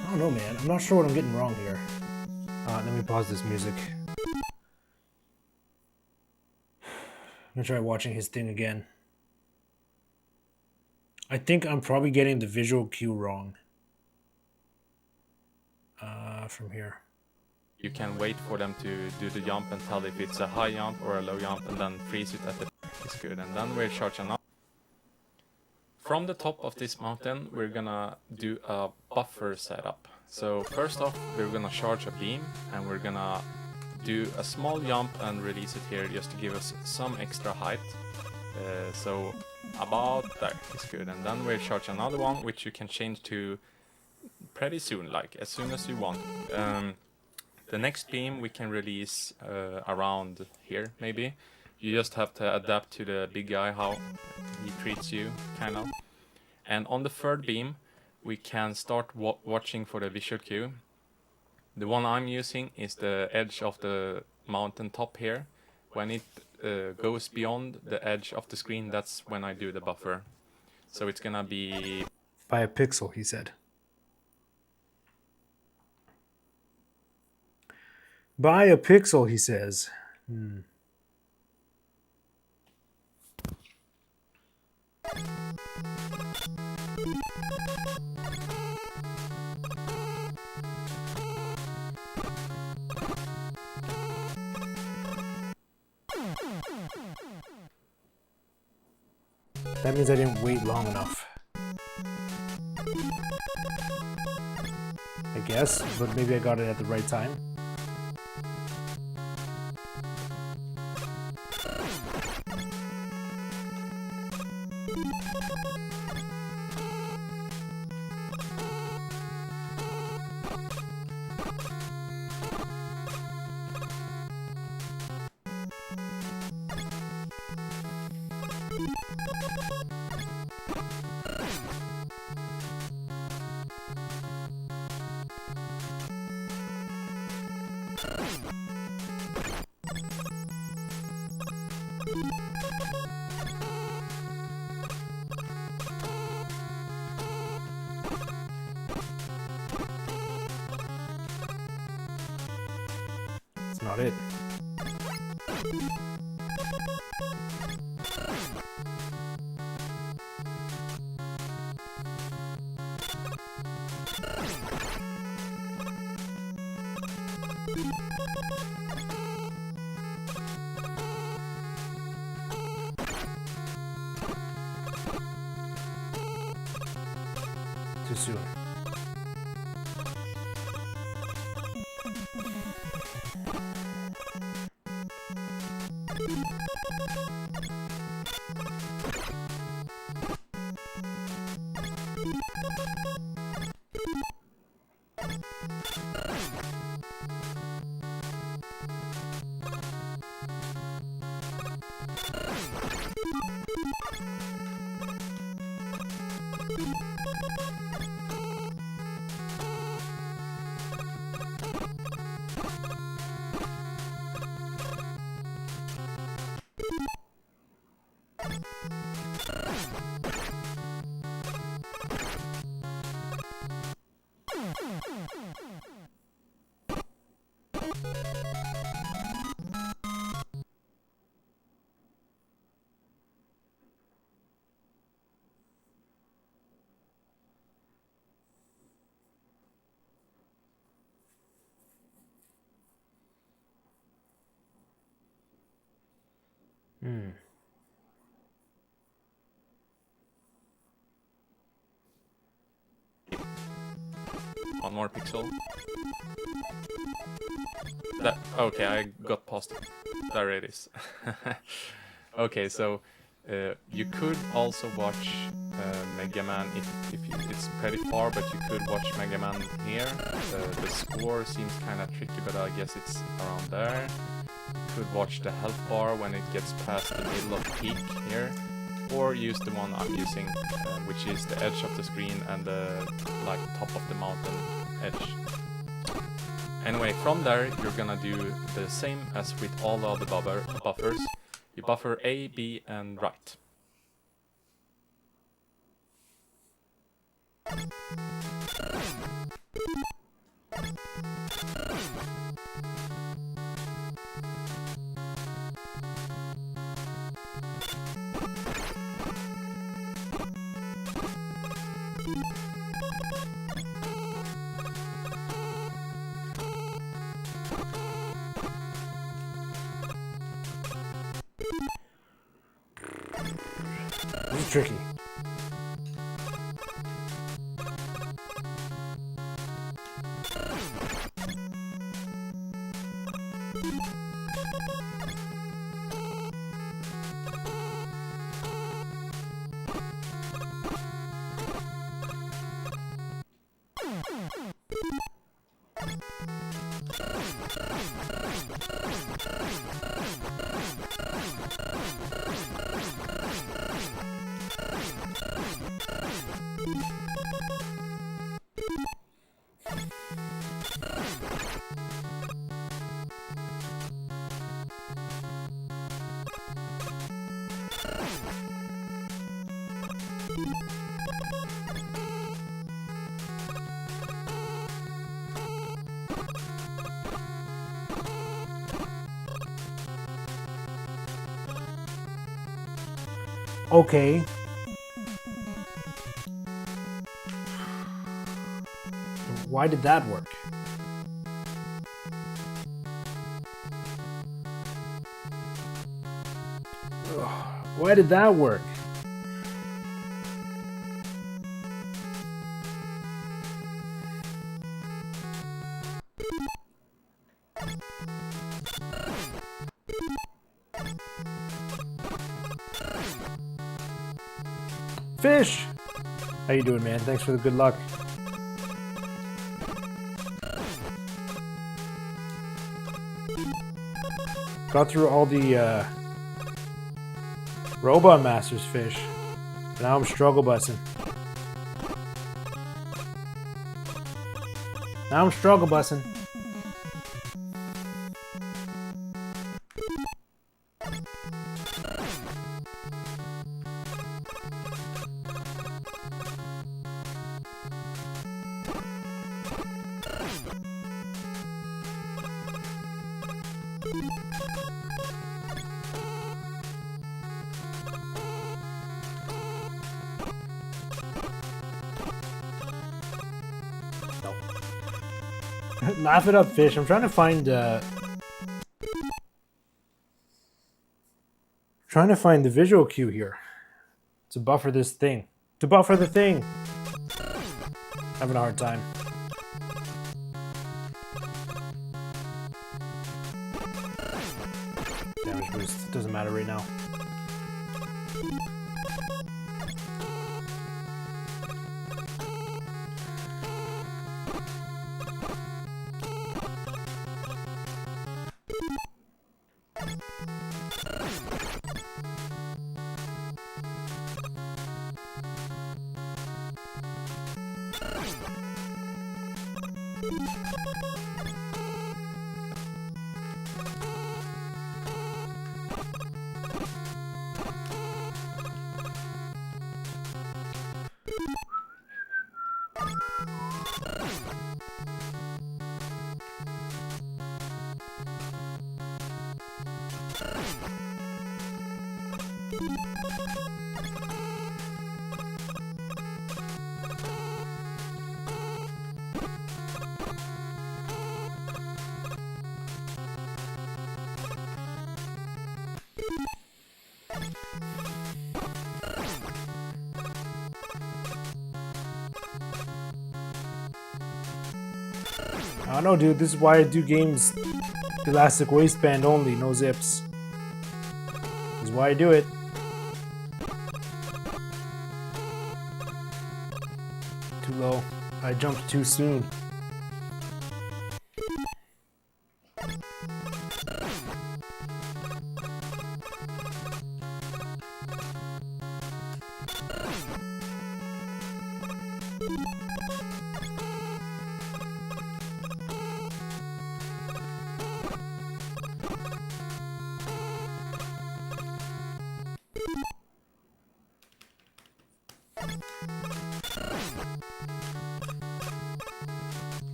I don't know, man. I'm not sure what I'm getting wrong here. Let me pause this music. I'm gonna try watching his thing again. I think I'm probably getting the visual cue wrong. From here. You can wait for them to do the jump and tell if it's a high jump or a low jump, and then freeze it at the is good. And then we're charging up. From the top of this mountain, we're gonna do a buffer setup. So first off, we're gonna charge a beam, and we're gonna do a small jump and release it here just to give us some extra height. So about there is good. And then we'll charge another one, which you can change to pretty soon, like as soon as you want. The next beam we can release around here, maybe. You just have to adapt to the big guy, how he treats you, kind of. And on the third beam, we can start watching for the visual cue. The one I'm using is the edge of the mountain top here. When it goes beyond the edge of the screen, that's when I do the buffer. So it's gonna be... By a pixel, he said. By a pixel, he says. That means I didn't wait long enough. I guess, but maybe I got it at the right time. That's not it. Too soon. One more pixel. That, okay, I got past it. There it is. Okay, so you could also watch Mega Man it's pretty far, but you could watch Mega Man here. The score seems kind of tricky, but I guess it's around there. You could watch the health bar when it gets past the middle of the peak here, or use the one I'm using, which is the edge of the screen and the like top of the mountain edge. Anyway, from there you're gonna do the same as with all the other buffers. You buffer A, B, and right. This is tricky. Okay. Why did that work? Ugh, why did that work? Fish! How you doing, man? Thanks for the good luck. Got through all the Robot Masters fish. Now I'm struggle bussing. Now I'm struggle bussing. Laugh it up, fish. I'm trying to find the visual cue here to buffer this thing. To buffer the thing. Having a hard time. Damage boost. Doesn't matter right now. I don't know, dude. This is why I do games elastic waistband only, no zips. This is why I do it. Too low. I jumped too soon.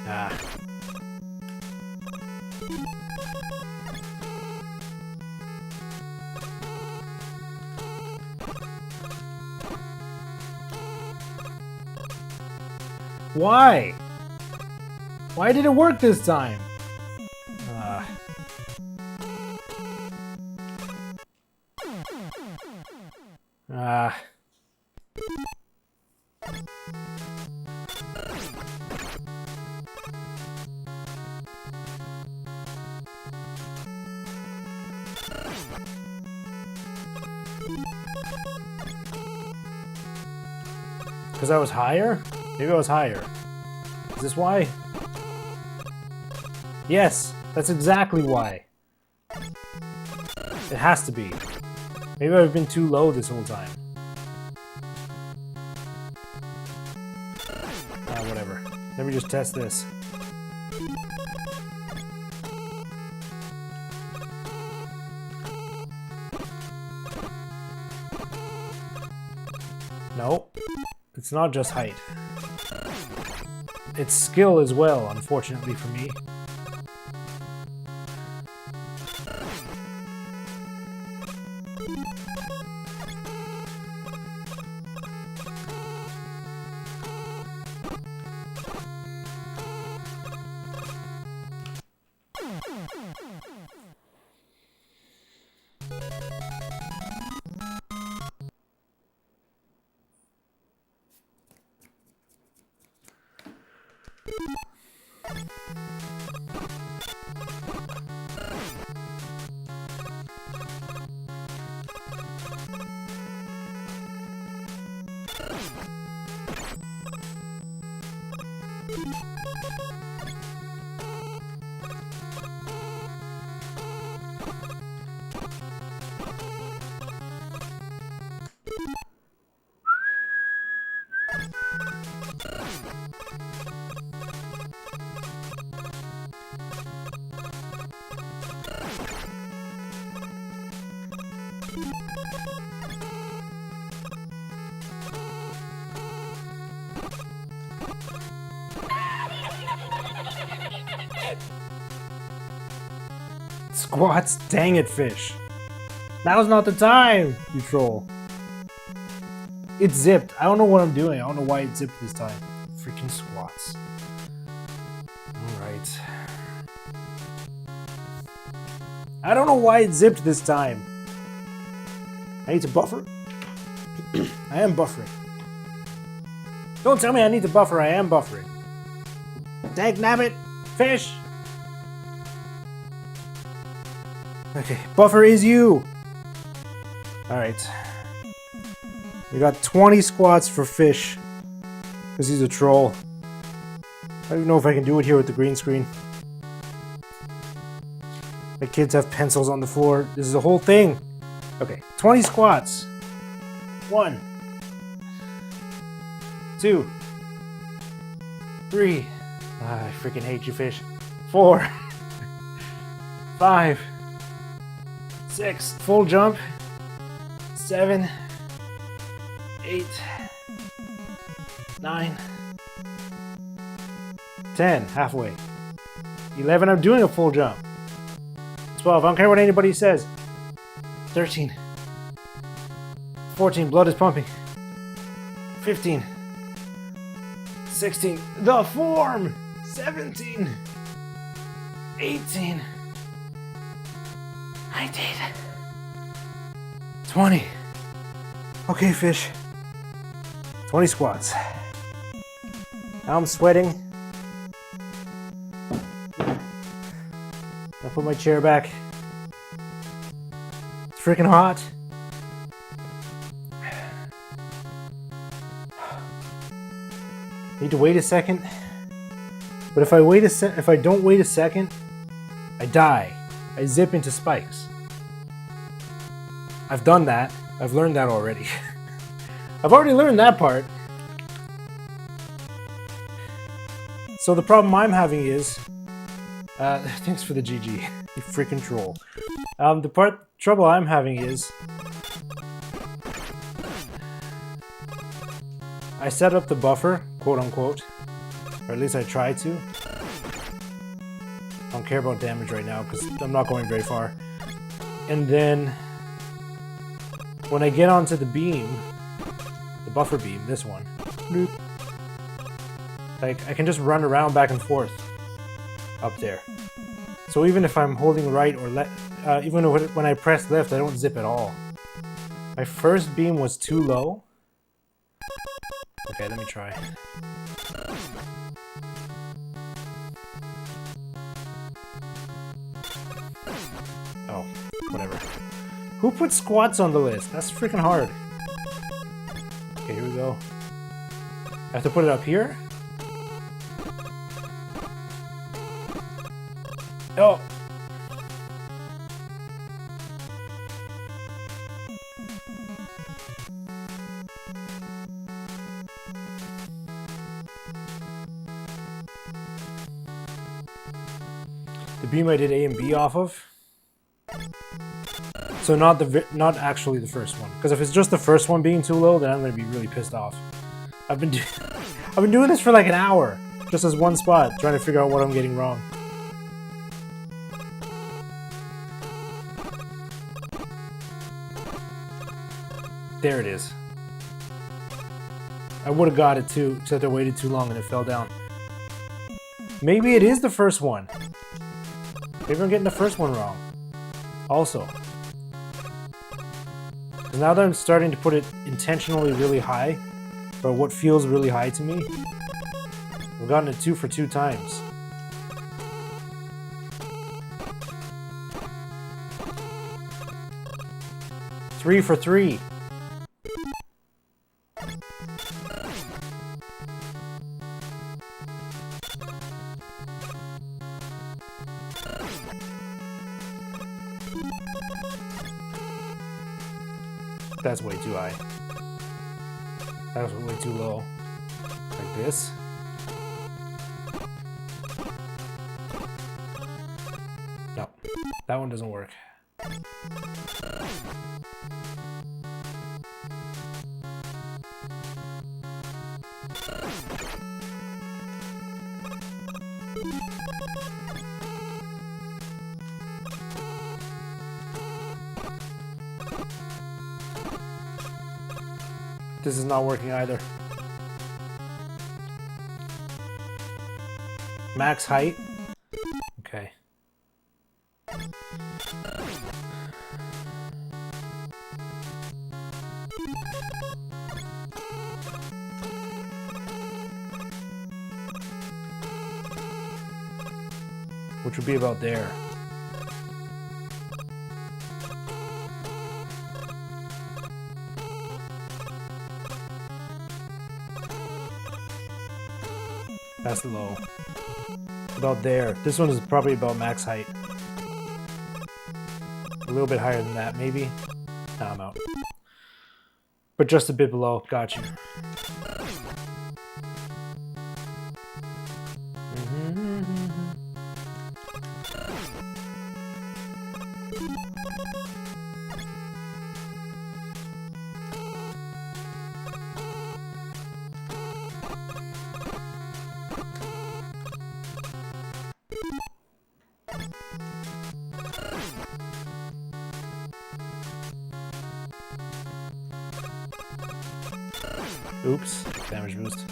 Ah. Why? Why did it work this time? Because I was higher? Maybe I was higher. Is this why? Yes, that's exactly why. It has to be. Maybe I've been too low this whole time. Whatever. Let me just test this. No, it's not just height. It's skill as well, unfortunately for me. Squats? Dang it, fish. Now's not the time, you troll. It's zipped. I don't know what I'm doing. I don't know why it zipped this time. Freaking squats. Alright. I don't know why it zipped this time. I need to buffer. I am buffering. Don't tell me I need to buffer. I am buffering. Dang nabbit, fish. Okay, buffer is you. Alright. We got 20 squats for fish. Because he's a troll. I don't even know if I can do it here with the green screen. My kids have pencils on the floor. This is a whole thing. Okay, 20 squats. 1, 2, 3. I freaking hate you, fish. 4, 5, 6. Full jump. 7, 8, 9, 10. Halfway. 11. I'm doing a full jump. 12. I don't care what anybody says. 13. 14. Blood is pumping. 15. 16. The form. 17. 18. 19. 20. Okay, fish. 20 squats. Now I'm sweating. I'll put my chair back. It's freaking hot. Need to wait a second. But if I don't wait a second, I die. I zip into spikes. I've done that. I've learned that already. I've already learned that part. So the problem I'm having is... thanks for the GG, you freaking troll. The trouble I'm having is... I set up the buffer, quote unquote. Or at least I try to. I don't care about damage right now because I'm not going very far. And then... when I get onto the beam, the buffer beam, this one, like I can just run around back and forth up there. So even if I'm holding right or left, even when I press left, I don't zip at all. My first beam was too low. Okay, let me try. Oh, whatever. Who put squats on the list? That's freaking hard. Okay, here we go. I have to put it up here? Oh! The beam I did A and B off of. So not actually the first one, because if it's just the first one being too low, then I'm gonna be really pissed off. I've been doing this for like an hour, just as one spot, trying to figure out what I'm getting wrong. There it is. I would have got it too, except I waited too long and it fell down. Maybe it is the first one. Maybe I'm getting the first one wrong. Also. Now that I'm starting to put it intentionally really high, for what feels really high to me, I've gotten it 2 for 2 times. Three for 3. That's way too high. That was way too low. Like this. No, that one doesn't work. This is not working either. Max height? Okay. Which would be about there. That's low. About there. This one is probably about max height. A little bit higher than that, maybe. Nah, I'm out. But just a bit below. Got you. Oops, damage boost.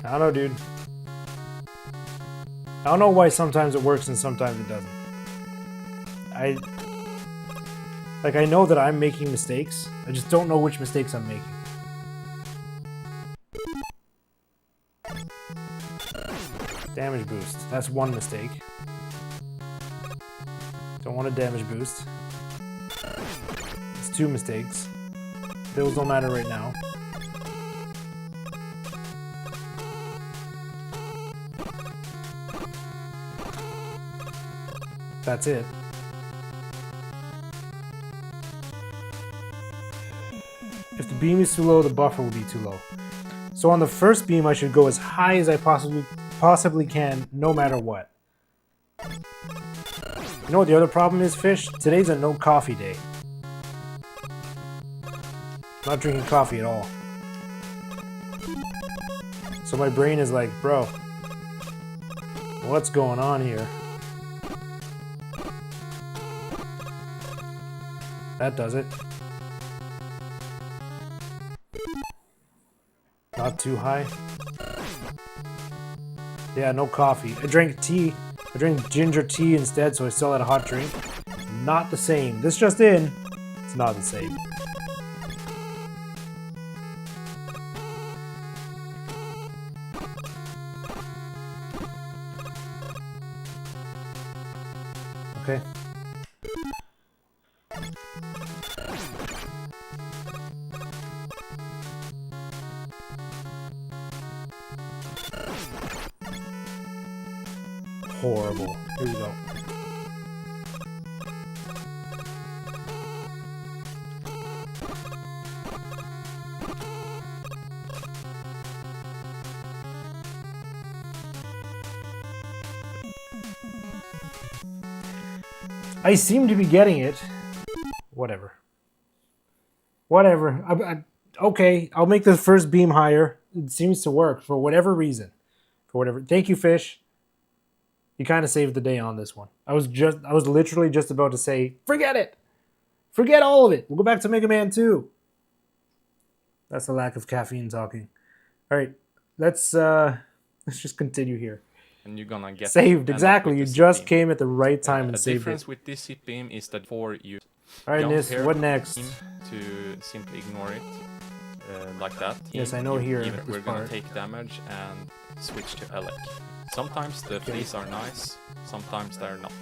I don't know, dude. I don't know why sometimes it works and sometimes it doesn't. I know that I'm making mistakes. I just don't know which mistakes I'm making. Damage boost. That's one mistake. Don't want a damage boost. It's two mistakes. Those don't matter right now. That's it. If the beam is too low, the buffer will be too low. So on the first beam, I should go as high as I possibly can, no matter what. You know what the other problem is, Fish? Today's a no coffee day. I'm not drinking coffee at all. So my brain is like, bro, what's going on here? That does it. Not too high. Yeah, no coffee. I drank tea. I drank ginger tea instead, so I still had a hot drink. Not the same. This just in. It's not the same. Okay. Horrible. Here we go. I seem to be getting it. Whatever. Whatever. Okay, I'll make the first beam higher. It seems to work for whatever reason. For whatever. Thank you, Fish. You kind of saved the day on this one. I was literally just about to say, forget it. Forget all of it. We'll go back to Mega Man 2. That's the lack of caffeine talking. All right, let's just continue here. And you're gonna get saved. Exactly. You just came at the right time and the saved it. difference with this hit beam is that for you. All right, Nis, what next? To simply ignore it like that. Yes, I know here. We're gonna take damage and switch to Elec. Sometimes the fleas are nice, sometimes they're not.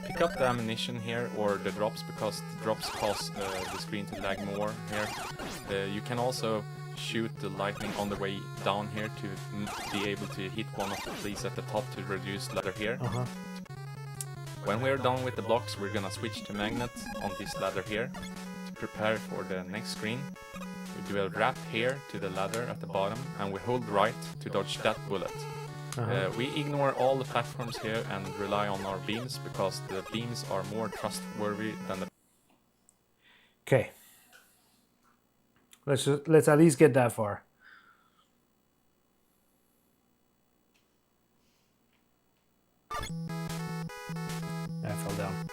Pick up the ammunition here or the drops, because the drops cause the screen to lag more here. You can also shoot the lightning on the way down here to be able to hit one of the fleas at the top to reduce ladder here. When we're done with the blocks, we're gonna switch to magnet on this ladder here to prepare for the next screen. We do a wrap here to the ladder at the bottom, and we hold right to dodge that bullet. We ignore all the platforms here and rely on our beams, because the beams are more trustworthy than the... Okay. Let's at least get that far. I fell down.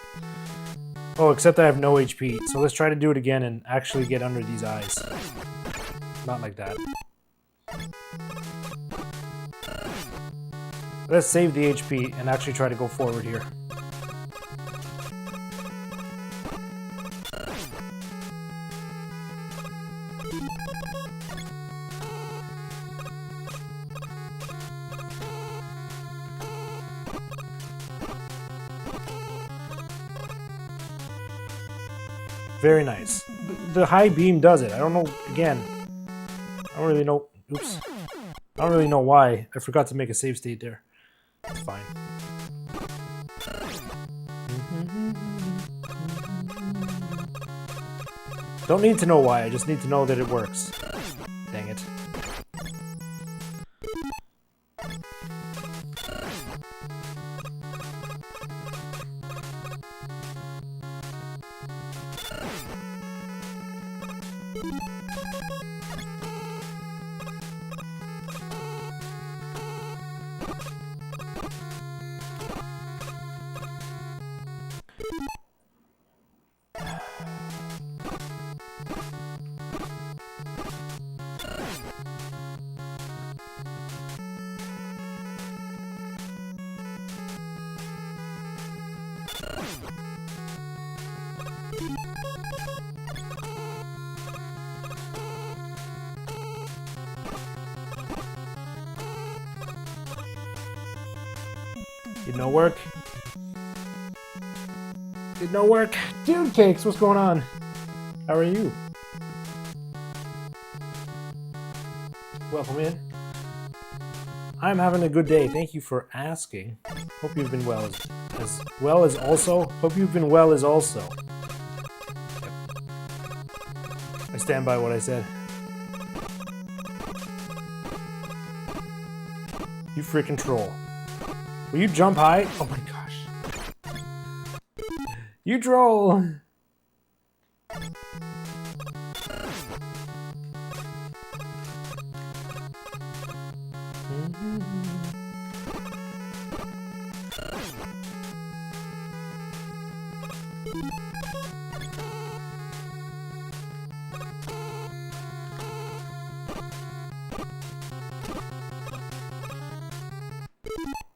Oh, except I have no HP. So let's try to do it again and actually get under these eyes. Not like that. Let's save the HP and actually try to go forward here. Very nice. The high beam does it. I don't know, again, I don't really know. Oops. I don't really know why. I forgot to make a save state there. It's fine. Don't need to know why, I just need to know that it works. Dang it. Did no work. Did no work. Dude Cakes, what's going on? How are you? Welcome in. I'm having a good day. Thank you for asking. Hope you've been well as well as also. Hope you've been well as also. I stand by what I said. You freaking troll. Will you jump high? Oh my gosh. You troll.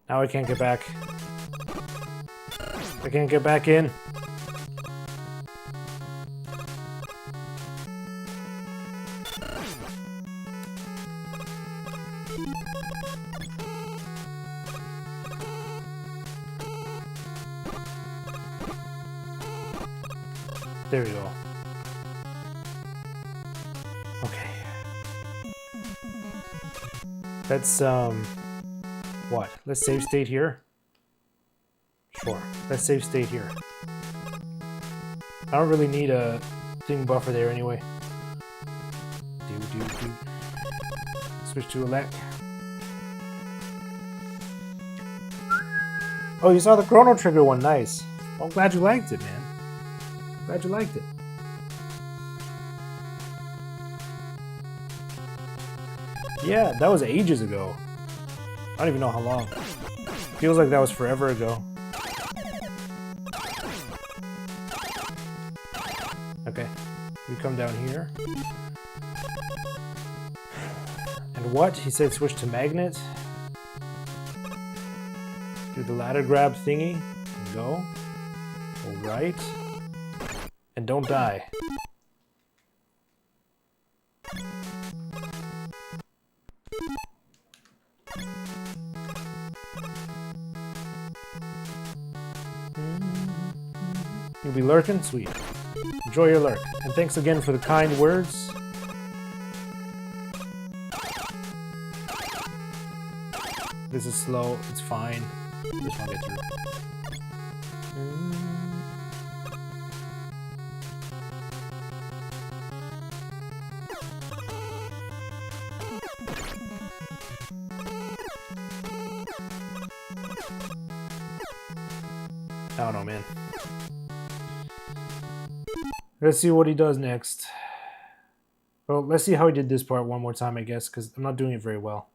Now I can't get back. I can't get back in. There we go. Okay. That's, what? Let's save state here? Sure. Let's save state here. I don't really need a thing buffer there anyway. Do. Switch to elect. Oh, you saw the Chrono Trigger one. Nice. I'm glad you liked it, man. Glad you liked it. Yeah, that was ages ago. I don't even know how long. Feels like that was forever ago. Okay, we come down here. And what? He said switch to magnet. Do the ladder grab thingy. And go. Go right. And don't die. You'll be lurking? Sweet. Enjoy your lurk. And thanks again for the kind words. This is slow. It's fine. Just want to get through. I don't know, man. Let's see what he does next. Well, let's see how he did this part one more time, I guess, because I'm not doing it very well.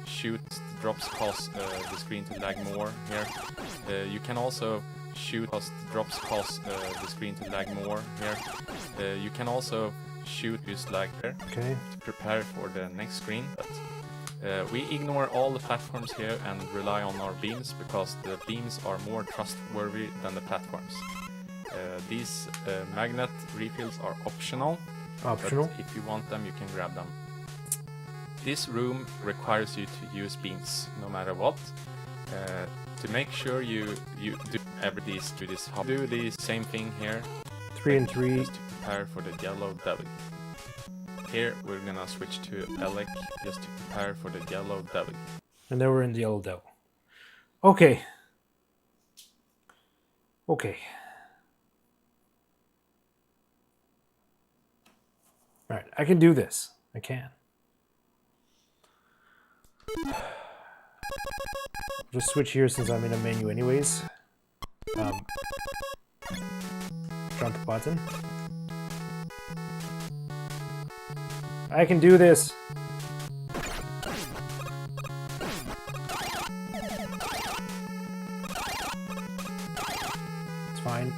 Shoot drops cause the screen to lag more here. You can also shoot drops cause the screen to lag more here. You can also shoot use lag here to prepare for the next screen. But we ignore all the platforms here and rely on our beams because the beams are more trustworthy than the platforms. These magnet refills are optional. But if you want them, you can grab them. This room requires you to use beams, no matter what. To make sure you do these to this hub. Do the same thing here. 3 and 3. Just to prepare for the yellow devil. Here we're gonna switch to Elec just to prepare for the yellow devil. And then we're in the yellow devil. Okay. Okay. Alright, I can do this. I can. Just switch here since I'm in a menu anyways. Jump button. I can do this. It's fine.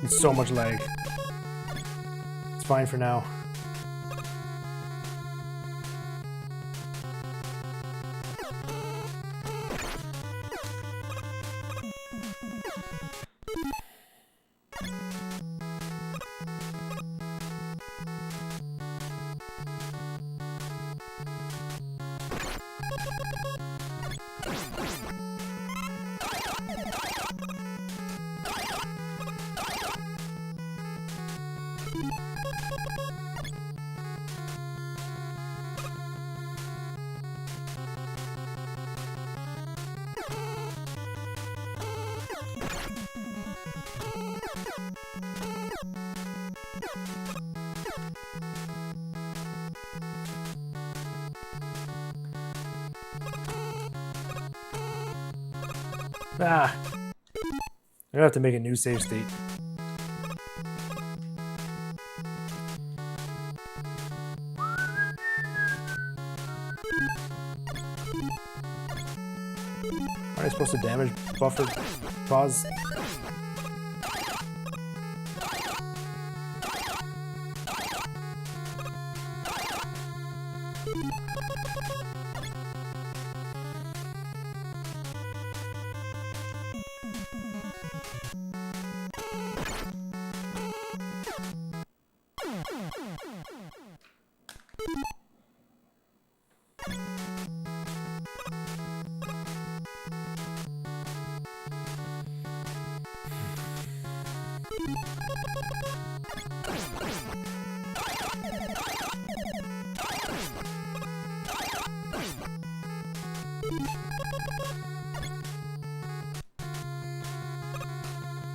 It's so much lag. It's fine for now. Ah. I'm gonna have to make a new save state. Aren't I supposed to damage buffer pause?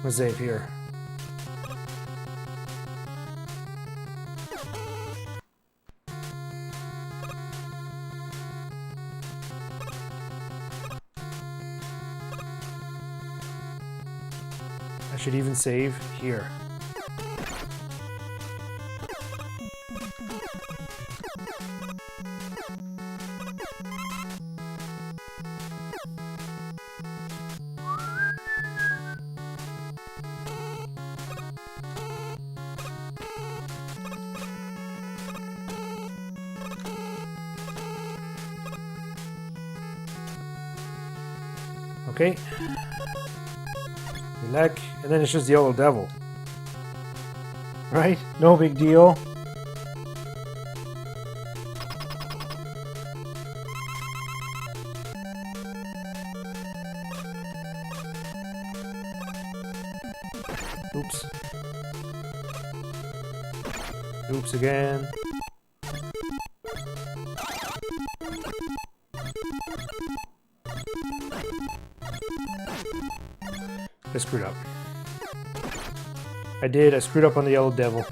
Let's save here. I should even save here. Okay. Neck, and then it's just Yellow Devil. Right? No big deal. Oops. Oops again. I screwed up. I did. I screwed up on the Yellow Devil.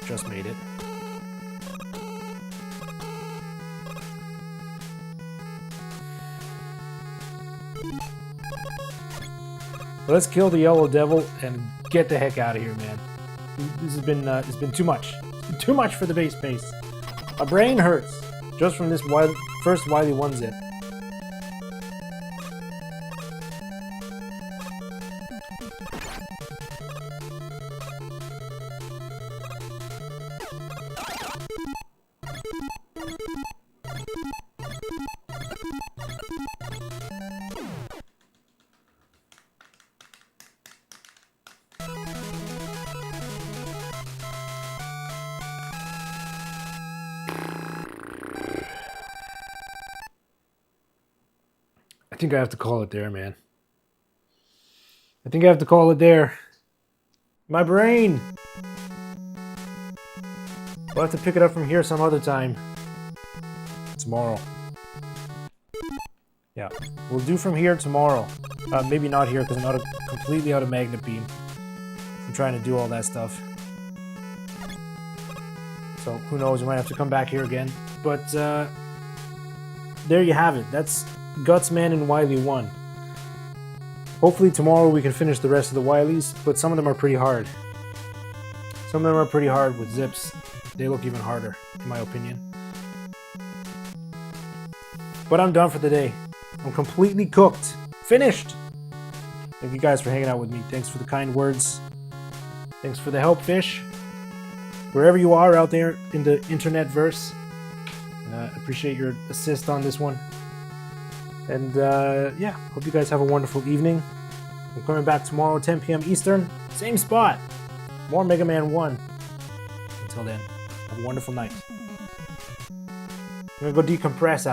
Just made it. Let's kill the Yellow Devil and get the heck out of here, man. This has been it's been too much. It's been too much for the base pace. My brain hurts just from this first Wily 1-zip. I think I have to call it there, man. I think I have to call it there. My brain! We'll have to pick it up from here some other time. Tomorrow. Yeah, we'll do from here tomorrow. Maybe not here because I'm completely out of Magnet Beam. I'm trying to do all that stuff. So who knows, we might have to come back here again. But there you have it. That's Gutsman and Wily 1. Hopefully tomorrow we can finish the rest of the Wilies, but some of them are pretty hard. Some of them are pretty hard with zips. They look even harder, in my opinion. But I'm done for the day. I'm completely cooked. Finished! Thank you guys for hanging out with me. Thanks for the kind words. Thanks for the help, Fish. Wherever you are out there in the internet verse. Appreciate your assist on this one. And yeah, hope you guys have a wonderful evening. I'm coming back tomorrow, 10 p.m. Eastern. Same spot. More Mega Man 1. Until then, have a wonderful night. I'm gonna go decompress after.